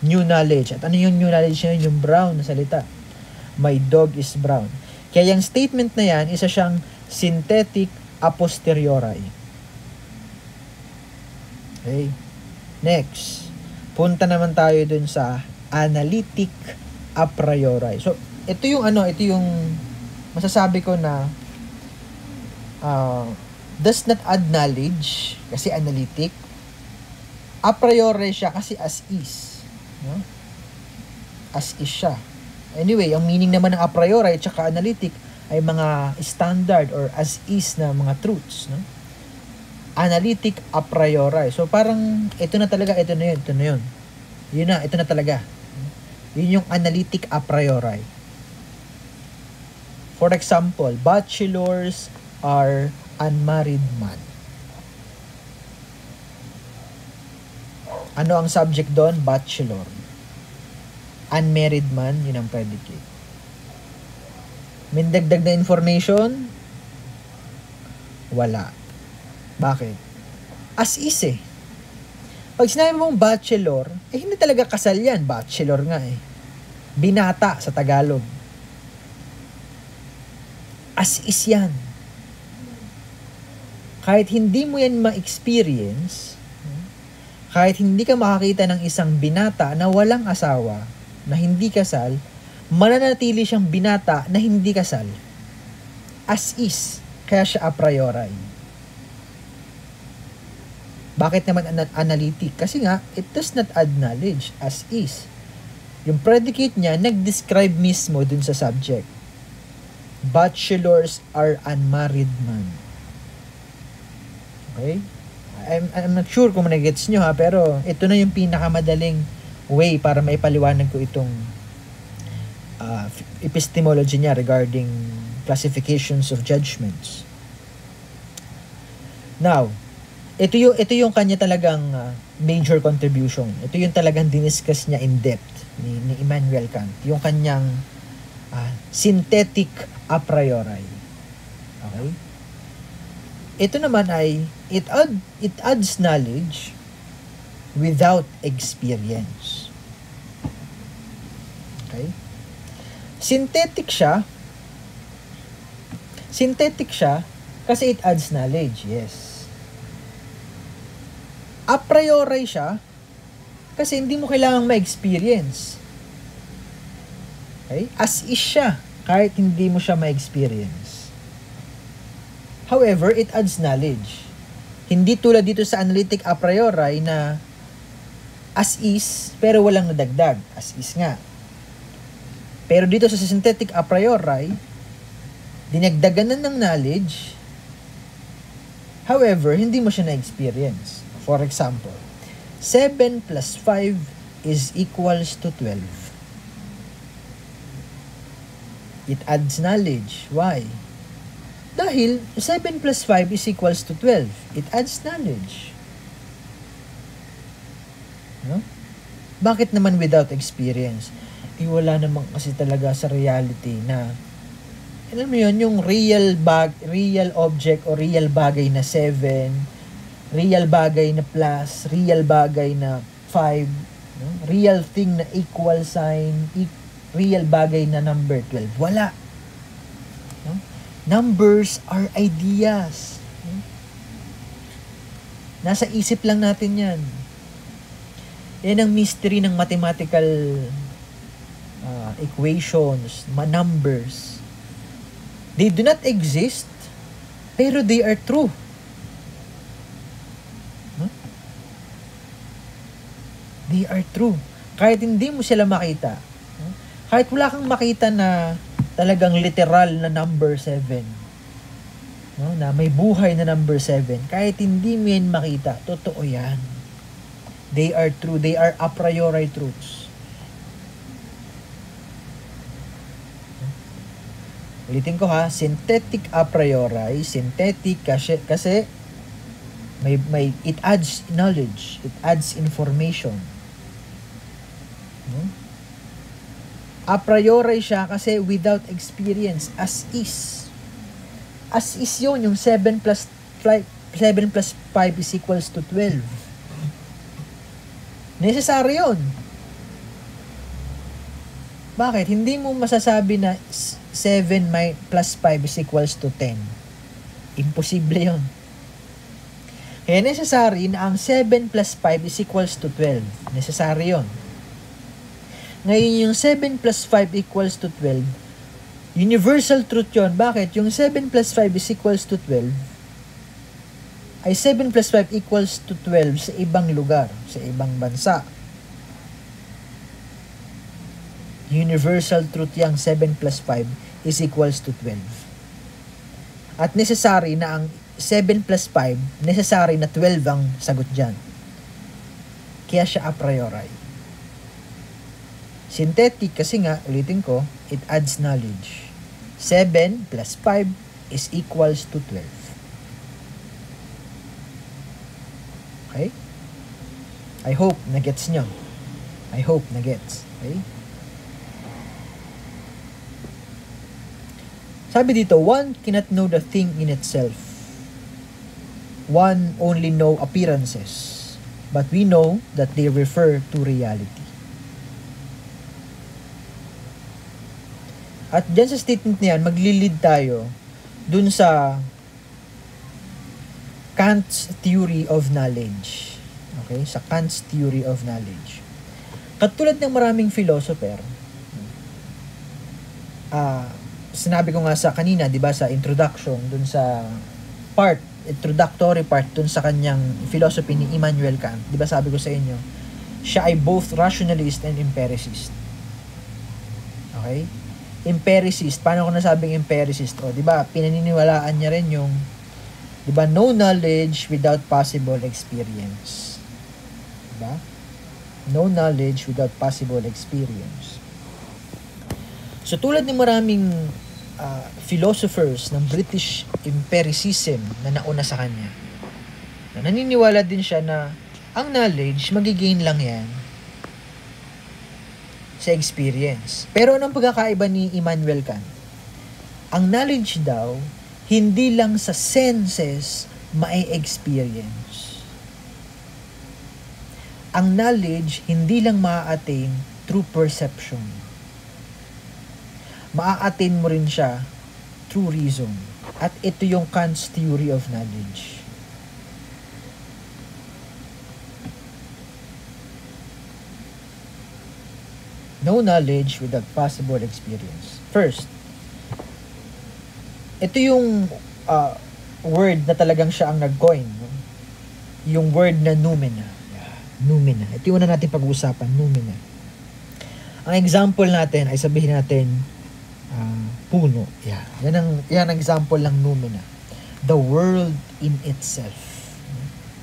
new knowledge. At ano yung new knowledge na yun? Yung brown na salita. My dog is brown. Kaya yung statement na yan, isa siyang synthetic a posteriori. Okay. Next. Punta naman tayo dun sa analytic a priori. So, ito yung masasabi ko na does not add knowledge kasi analytic. A priori siya kasi as is. No? As is siya. Anyway, ang meaning naman ng a priori at saka analytic ay mga standard or as is na mga truths. No? Analytic a priori. So parang ito na talaga, ito na yun. Yun na, ito na talaga. Yun yung analytic a priori. For example, bachelors are unmarried man. Ano ang subject doon? Bachelor. Unmarried man, yun ang predicate. May dagdag na information? Wala. Bakit? As is eh. Pag sinabi mong bachelor, hindi talaga kasal yan. Bachelor nga eh. Binata sa Tagalog. As is yan. Kahit hindi mo yan ma-experience, kahit hindi ka makakita ng isang binata na walang asawa, na hindi kasal, mananatili siyang binata na hindi kasal. As is. Kaya siya a priori. Bakit naman analytic? Kasi nga, it does not add knowledge. As is. Yung predicate niya, nag-describe mismo dun sa subject. Bachelors are unmarried man. Okay? I'm not sure kung nagets nyo ha, pero ito na yung pinakamadaling way para maipaliwanag ko itong epistemology niya regarding classifications of judgments. Now, ito yung kanya talagang major contribution. Ito yung talagang diniscuss niya in depth ni Immanuel Kant. Yung kanyang synthetic a priori. Okay? Ito naman ay it adds knowledge without experience. Okay? Synthetic siya kasi it adds knowledge. Yes. A priori siya kasi hindi mo kailangang ma-experience. Okay? As is siya kahit hindi mo siya ma-experience. However, it adds knowledge. Hindi tulad dito sa analytic a priori na as is pero walang nadagdag. As is nga. Pero dito sa synthetic a priori, dinagdagan na ng knowledge. However, hindi mo siya na-experience. For example, 7 plus 5 is equals to 12. It adds knowledge. Why? Dahil 7 plus 5 is equals to 12. It adds knowledge. No? Bakit naman without experience? Wala naman kasi talaga sa reality na alam mo yun, yung real object o real bagay na 7, real bagay na plus, real bagay na 5, no? Real thing na equal sign, real bagay na number 12. Wala. No? Numbers are ideas. No? Nasa isip lang natin yan. Yan ang mystery ng mathematical equations, numbers. They do not exist, pero they are true. Huh? They are true. Kahit hindi mo sila makita. Kahit wala kang makita na talagang literal na number 7. No? Na may buhay na number 7. Kahit hindi mo yan makita, totoo yan. They are true. They are a priori truths. Ulitin ko ha, synthetic a priori, synthetic kasi may it adds knowledge, it adds information. A priori siya kasi without experience, as is. As is yun, yung 7 plus 5 is equals to 12. Necessary yun. Bakit? Hindi mo masasabi na 7 plus 5 is equals to 10. Imposible yun. Kaya necessary na ang 7 plus 5 is equals to 12. Necessary yun. Ngayon yung 7 plus 5 equals to 12, universal truth yun. Bakit? Yung 7 plus 5 is equals to 12 ay 7 plus 5 equals to 12 sa ibang lugar, sa ibang bansa. Universal truth yang 7 plus 5 is equals to 12. At necessary na ang 7 plus 5, necessary na 12 ang sagot dyan. Kaya siya a priori. Synthetic kasi nga, ulitin ko, it adds knowledge. 7 plus 5 is equals to 12. Okay? I hope na-gets nyo. I hope na-gets. Okay? Sabi dito, one cannot know the thing in itself. One only know appearances, but we know that they refer to reality. At dyan sa statement niyan, maglilid tayo dun sa Kant's theory of knowledge. Okay? Sa Kant's theory of knowledge. Katulad ng maraming philosopher, sinabi ko nga sa kanina, 'di ba, sa introduction dun sa introductory part dun sa kanyang philosophy ni Immanuel Kant, 'di ba, sabi ko sa inyo, siya ay both rationalist and empiricist. Okay? Empiricist. Paano ko nasabing empiricist? O, di ba? Pinaniniwalaan niya rin yung, di ba, no knowledge without possible experience. Di ba? No knowledge without possible experience. So, tulad ng maraming philosophers ng British empiricism na nauna sa kanya, na naniniwala din siya na ang knowledge, magigain lang yan sa experience. Pero anong pagkakaiba ni Immanuel Kant? Ang knowledge daw, hindi lang sa senses ma-experience. Ang knowledge, hindi lang ma-attain through perception. Ma-attain mo rin siya through reason. At ito yung Kant's theory of knowledge. No knowledge without possible experience. First, ito yung word na talagang siya ang nag-coin. No? Yung word na noumena. Noumena. Ito yung una natin pag-uusapan, noumena. Ang example natin ay sabihin natin puno. Yan ang example ng noumena. The world in itself.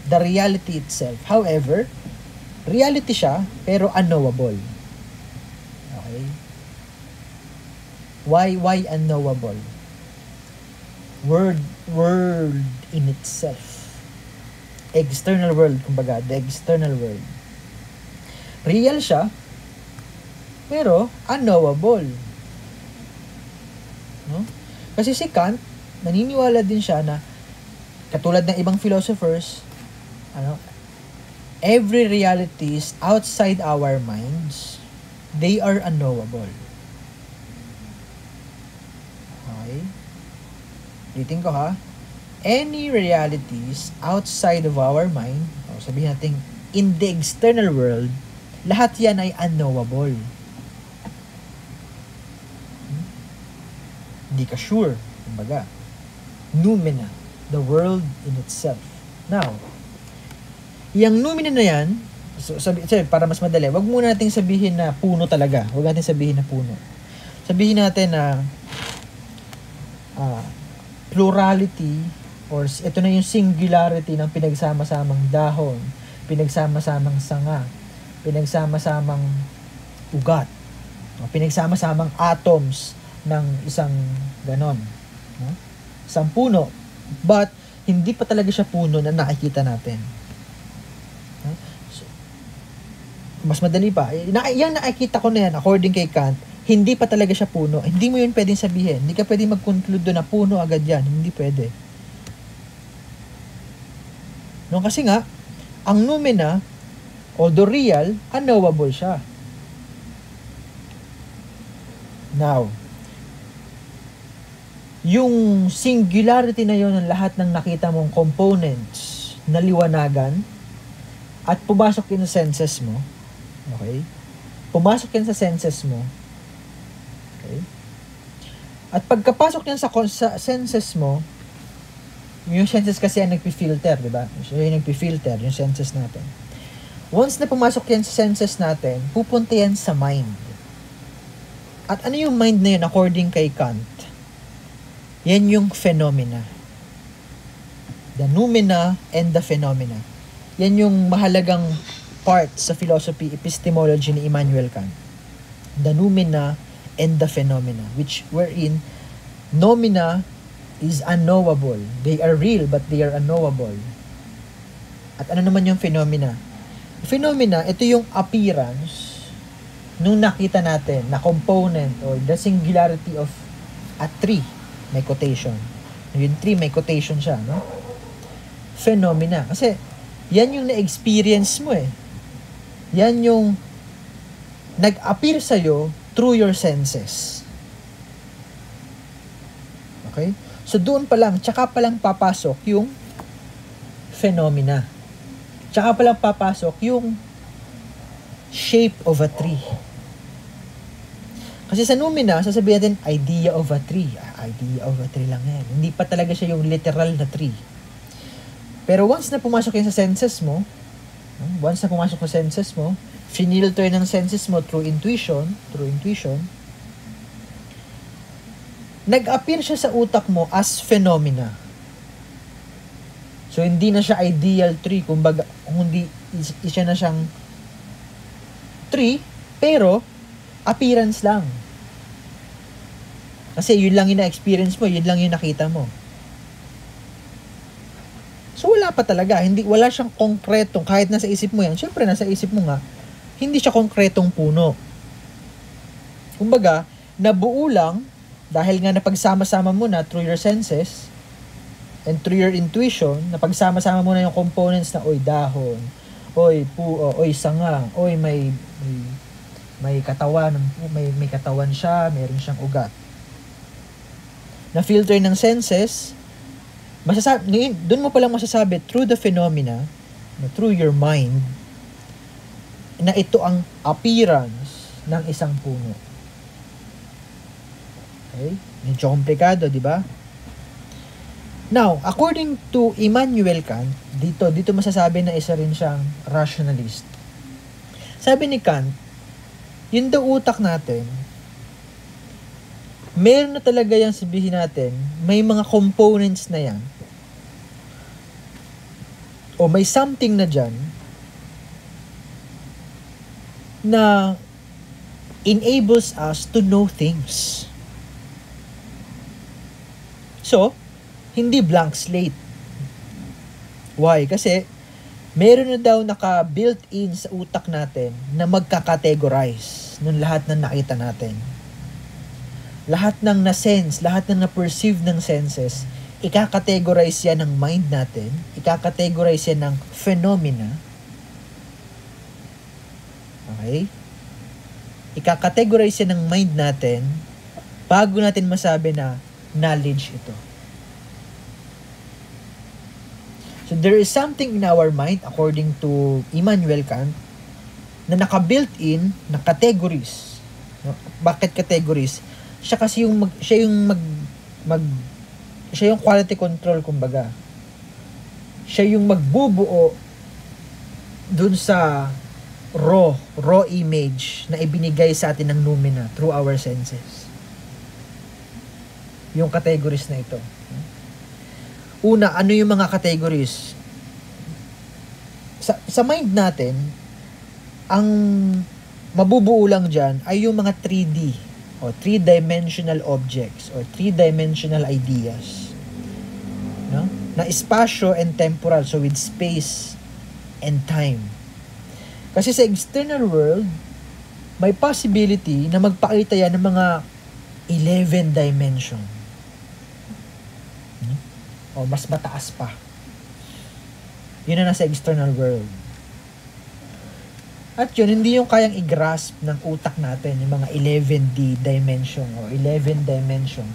The reality itself. However, reality siya pero unknowable. Okay? Why unknowable? World in itself. External world, kumbaga, the external world. Real siya, pero unknowable. No? Kasi si Kant, naniniwala din siya na, katulad ng ibang philosophers, every reality is outside our minds. They are unknowable. Okay? Ulitin ko ha. Any realities outside of our mind, sabihin natin, in the external world, lahat yan ay unknowable. Hindi ka sure. Kumbaga, noumena, the world in itself. Now, yung noumena na yan, para mas madali, wag muna natin sabihin na puno talaga. Wag natin sabihin na puno. Sabihin natin na plurality or ito na yung singularity ng pinagsama-samang dahon, pinagsama-samang sanga, pinagsama-samang ugat, pinagsama-samang atoms ng isang ganon. Isang puno. But, hindi pa talaga siya puno na nakikita natin. Mas madali pa. Yung nakikita ko na yan, according kay Kant, hindi pa talaga siya puno. Hindi mo yun pwedeng sabihin. Hindi ka pwedeng mag-conclude doon na puno agad yan. Hindi pwede. No, kasi nga, ang noumena, although real, unknowable siya. Now, yung singularity na yun ng lahat ng nakita mong components na liwanagan at pumasok yun sa senses mo, okay? Pumasok yan sa senses mo. Okay? At pagkapasok yan sa senses mo, yung senses kasi ang nagpi-filter, di ba? Yung nagpi-filter, yung senses natin. Once na pumasok yan sa senses natin, pupunta yan sa mind. At ano yung mind na yun according kay Kant? Yan yung phenomena. The noumena and the phenomena. Yan yung mahalagang part sa philosophy, epistemology ni Immanuel Kant. The noumena and the phenomena, which wherein noumena is unknowable. They are real, but they are unknowable. At ano naman yung phenomena? Phenomena, ito yung appearance nung nakita natin na component or the singularity of a tree. May quotation. Yung tree, may quotation siya, no? Phenomena. Kasi, yan yung na-experience mo eh. Yan yung nag-appear sa'yo through your senses. Okay? So, doon pa lang, tsaka pa lang papasok yung phenomena. Tsaka pa lang papasok yung shape of a tree. Kasi sa noumena, sasabihin natin, idea of a tree. Idea of a tree lang yan. Hindi pa talaga siya yung literal na tree. Pero once na pumasok yan sa senses mo, finilter ng senses mo through intuition, nag-appear siya sa utak mo as phenomena. So, hindi na siya ideal tree. Kumbaga, hindi siya na siyang tree, pero appearance lang. Kasi yun lang yung na-experience mo, yun lang yung nakita mo. So, wala pa talaga. Wala siyang konkretong, kahit nasa isip mo yan, syempre nasa isip mo nga, hindi siya konkretong puno. Kumbaga, nabuo lang, dahil nga napagsama-sama mo na through your senses, and through your intuition, napagsama-sama mo na yung components na, oy, dahon, oy, oy, sanga, oy, may katawan, may katawan siya, meron siyang ugat. Na filter ng senses, ngayon, doon mo palang masasabi through the phenomena, through your mind, na ito ang appearance ng isang puno. Okay? Medyo komplikado, di ba? Now, according to Immanuel Kant, dito masasabi na isa rin siyang rationalist. Sabi ni Kant, yung daw utak natin, meron na talaga yung sabihin natin, may mga components na yan, o may something na dyan, na enables us to know things. So, hindi blank slate. Why? Kasi, meron na daw naka-built-in sa utak natin na magka-categorize ng lahat ng nakita natin. Lahat ng na-sense, lahat ng na-perceive ng senses, ika-categorize yan ng mind natin, ika-categorize yan ng phenomena. Okay? Ika-categorize yan ng mind natin bago natin masabi na knowledge ito. So there is something in our mind, according to Immanuel Kant, na naka-built-in na categories. Bakit categories? Siya yung quality control, kumbaga. Siya yung magbubuo dun sa raw image na ibinigay sa atin ng noumena through our senses. Yung categories na ito. Una, ano yung mga categories? Sa mind natin, ang mabubuo lang dyan ay yung mga 3D o 3-dimensional objects or 3-dimensional ideas. No? Na espasyo and temporal, so with space and time. Kasi sa external world, may possibility na magpakita yan ng mga 11 dimension. O mas mataas pa. Yun na nasa external world. At yun, hindi yung kayang i-grasp ng utak natin, yung mga 11D dimension o 11 dimension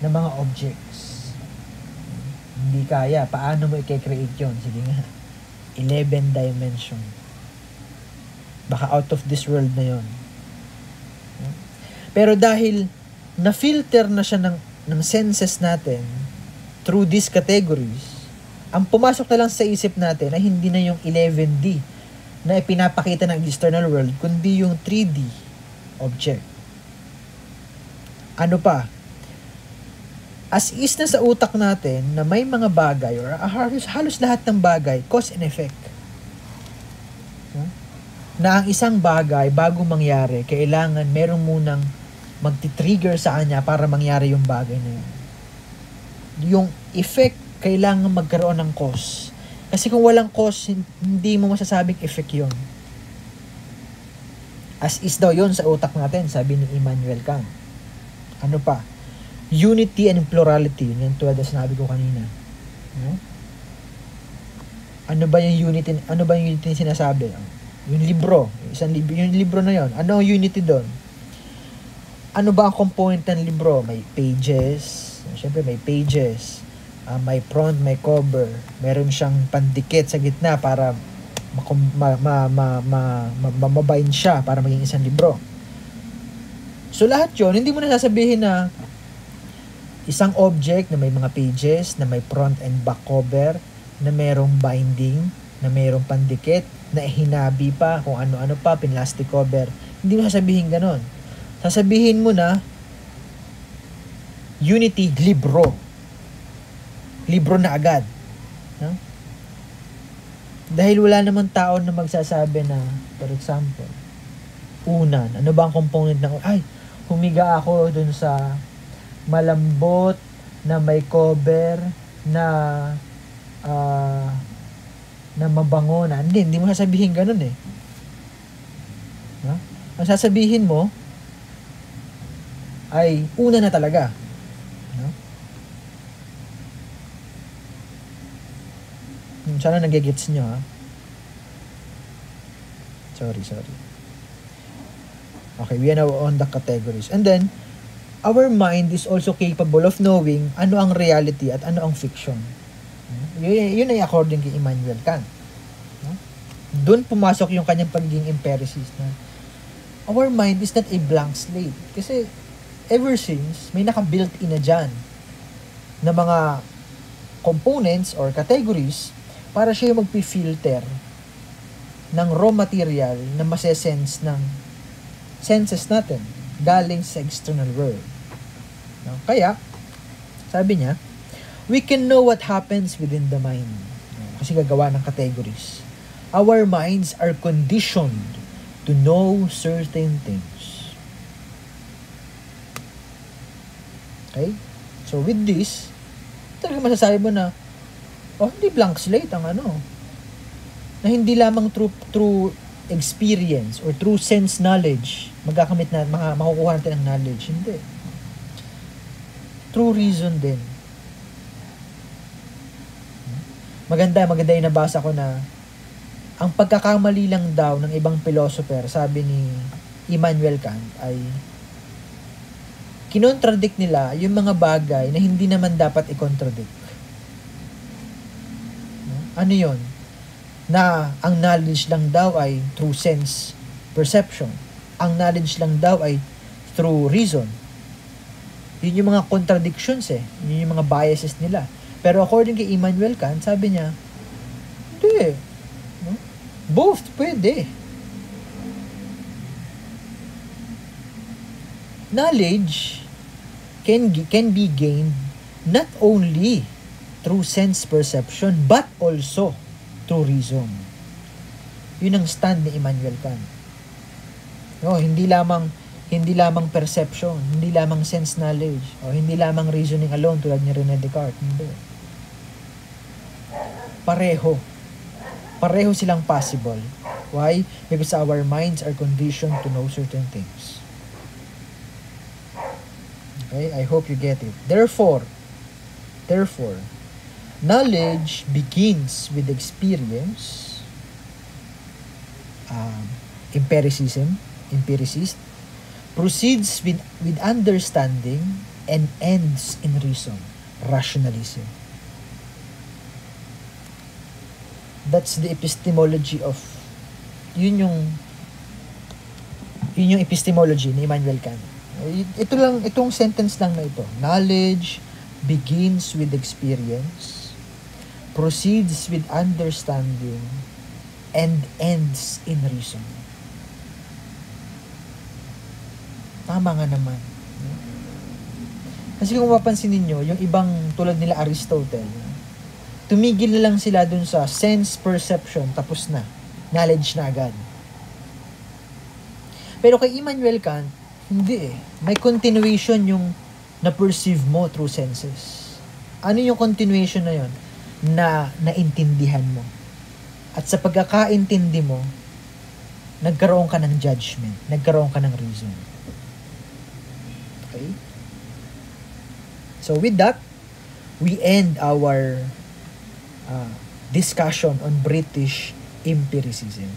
na mga objects. Hindi kaya. Paano mo i-create yun? Sige nga. 11 dimension. Baka out of this world na yun. Pero dahil na-filter na siya ng senses natin through these categories, ang pumasok na lang sa isip natin ay hindi na yung 11D na ipinapakita ng external world, kundi yung 3D object. Ano pa? As is na sa utak natin na may mga bagay or halos lahat ng bagay, cause and effect. Na ang isang bagay, bago mangyari, kailangan merong munang magti-trigger sa kanya para mangyari yung bagay na yun. Yung effect, kailangan magkaroon ng cause. Kasi kung walang cause, hindi mo masasabing effect yun. As is daw yun sa utak natin, sabi ni Immanuel Kant. Ano pa? Unity and plurality. Yan tulad na sinabi ko kanina. No? Ano ba yung unity na sinasabi? Yung libro. Yung libro na yun. Ano ang unity doon? Ano ba ang component ng libro? May pages. Siyempre may pages. May front, may cover. Meron siyang pandikit sa gitna para mabind siya para maging isang libro. So lahat yun, hindi mo na sasabihin na isang object na may mga pages, na may front and back cover, na merong binding, na merong pandikit, na hinabi pa, kung ano-ano pa, pinlastic cover. Hindi mo sasabihin ganon. Sasabihin mo na Unity, libro. Libro na agad. No? Dahil wala namang tao na magsasabi na, for example, unan, ano ba ang component ng, ay, humiga ako dun sa malambot na may cover na na mabango na. Hindi mo sasabihin ganun eh. No? Ang sasabihin mo ay una na talaga. No? Sana nagigets nyo ha. Sorry. Okay, we are now on the categories. And then, our mind is also capable of knowing ano ang reality at ano ang fiction. Yun ay according kay Immanuel Kant. Doon pumasok yung kanyang pagiging empiricist na our mind is not a blank slate. Kasi ever since, may naka-built-in na dyan na mga components or categories para siya yung magpi-filter ng raw material na masesense ng senses natin galing sa external world. No? Kaya, sabi niya, we can know what happens within the mind. No? Kasi gagawa ng categories. Our minds are conditioned to know certain things. Okay? So with this, talaga masasabi mo na, hindi blank slate ang ano. Na hindi lamang through experience or through sense knowledge magakamit na makukuha natin ang knowledge. Hindi. True reason din. Maganda yung nabasa ko na ang pagkakamali lang daw ng ibang philosopher, sabi ni Immanuel Kant, ay kinontradict nila yung mga bagay na hindi naman dapat i-contradict. Ano yon? Na ang knowledge lang daw ay through sense perception. Ang knowledge lang daw ay through reason. Yun yung mga contradictions eh. Yun yung mga biases nila. Pero according kay Immanuel Kant, sabi niya, hindi. No? Both, pwede. Knowledge can be gained not only through sense perception, but also through reason. Yun ang stand ni Immanuel Kant. No, hindi lamang perception, hindi lamang sense knowledge, o hindi lamang reasoning alone tulad ni René Descartes. Hindi. Pareho silang possible. Why? Because our minds are conditioned to know certain things. Okay, I hope you get it. Therefore, knowledge begins with experience, empiricist, proceeds with understanding, and ends in reason, rationalism. That's the epistemology of, yun yung epistemology ni Immanuel Kant. Itong sentence lang na ito. Knowledge begins with experience, proceeds with understanding, and ends in reason. Tama nga naman. Kasi kung mapansin ninyo, yung ibang tulad nila Aristotle, tumigil na lang sila dun sa sense perception, tapos na. Knowledge na agad. Pero kay Immanuel Kant, hindi eh. May continuation yung na-perceive mo through senses. Ano yung continuation na yon? Na naintindihan mo. At sa pagkakaintindi mo, nagkaroon ka ng judgment. Nagkaroon ka ng reason. Okay? So with that, we end our discussion on British empiricism.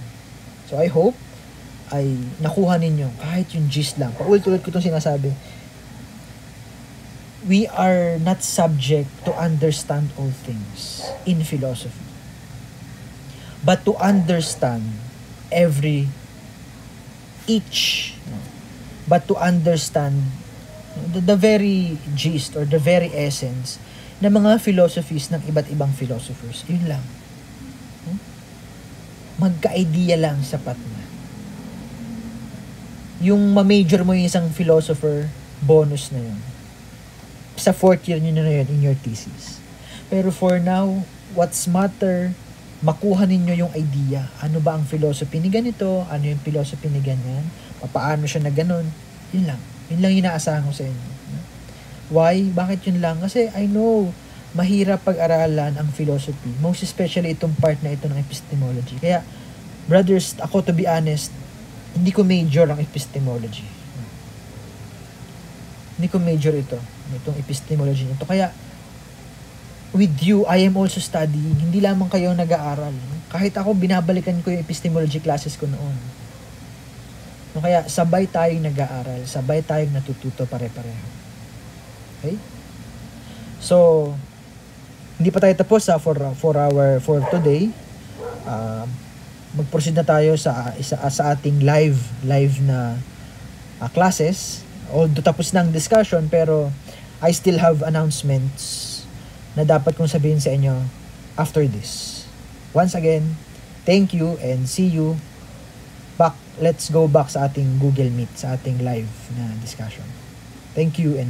So I hope ay nakuha ninyo kahit yung gist lang. Paulit-ulit ko itong sinasabi. We are not subject to understand all things in philosophy, but to understand but to understand the very gist or the very essence ng mga philosophies ng iba't ibang philosophers. Yun lang. Magka-idea lang sapat na. Yung ma-major mo yung isang philosopher, bonus na yun. sa fourth year nyo na yun in your thesis. Pero for now, what's matter, makuha ninyo yung idea. Ano ba ang philosophy ni ganito? Ano yung philosophy ni ganyan? Paano siya na ganun? Yun lang. Yun lang inaasahan ko sa inyo. Why? Bakit yun lang? Kasi I know, mahirap pag-aralan ang philosophy. Most especially itong part na ito ng epistemology. Kaya, brothers, ako to be honest, hindi ko major ang epistemology. Hindi ko major itong epistemology nito. Kaya, with you, I am also studying. Hindi lamang kayo nag-aaral. Kahit ako, binabalikan ko yung epistemology classes ko noon. No, kaya, sabay tayong nag-aaral. Sabay tayong natututo pare-pareho. Okay? So, hindi pa tayo tapos for today. Mag-proceed na tayo sa ating live na classes. Although tapos na ang discussion, pero I still have announcements na dapat kong sabihin sa inyo after this. Once again, thank you and see you back. Let's go back sa ating Google Meet, sa ating live na discussion. Thank you and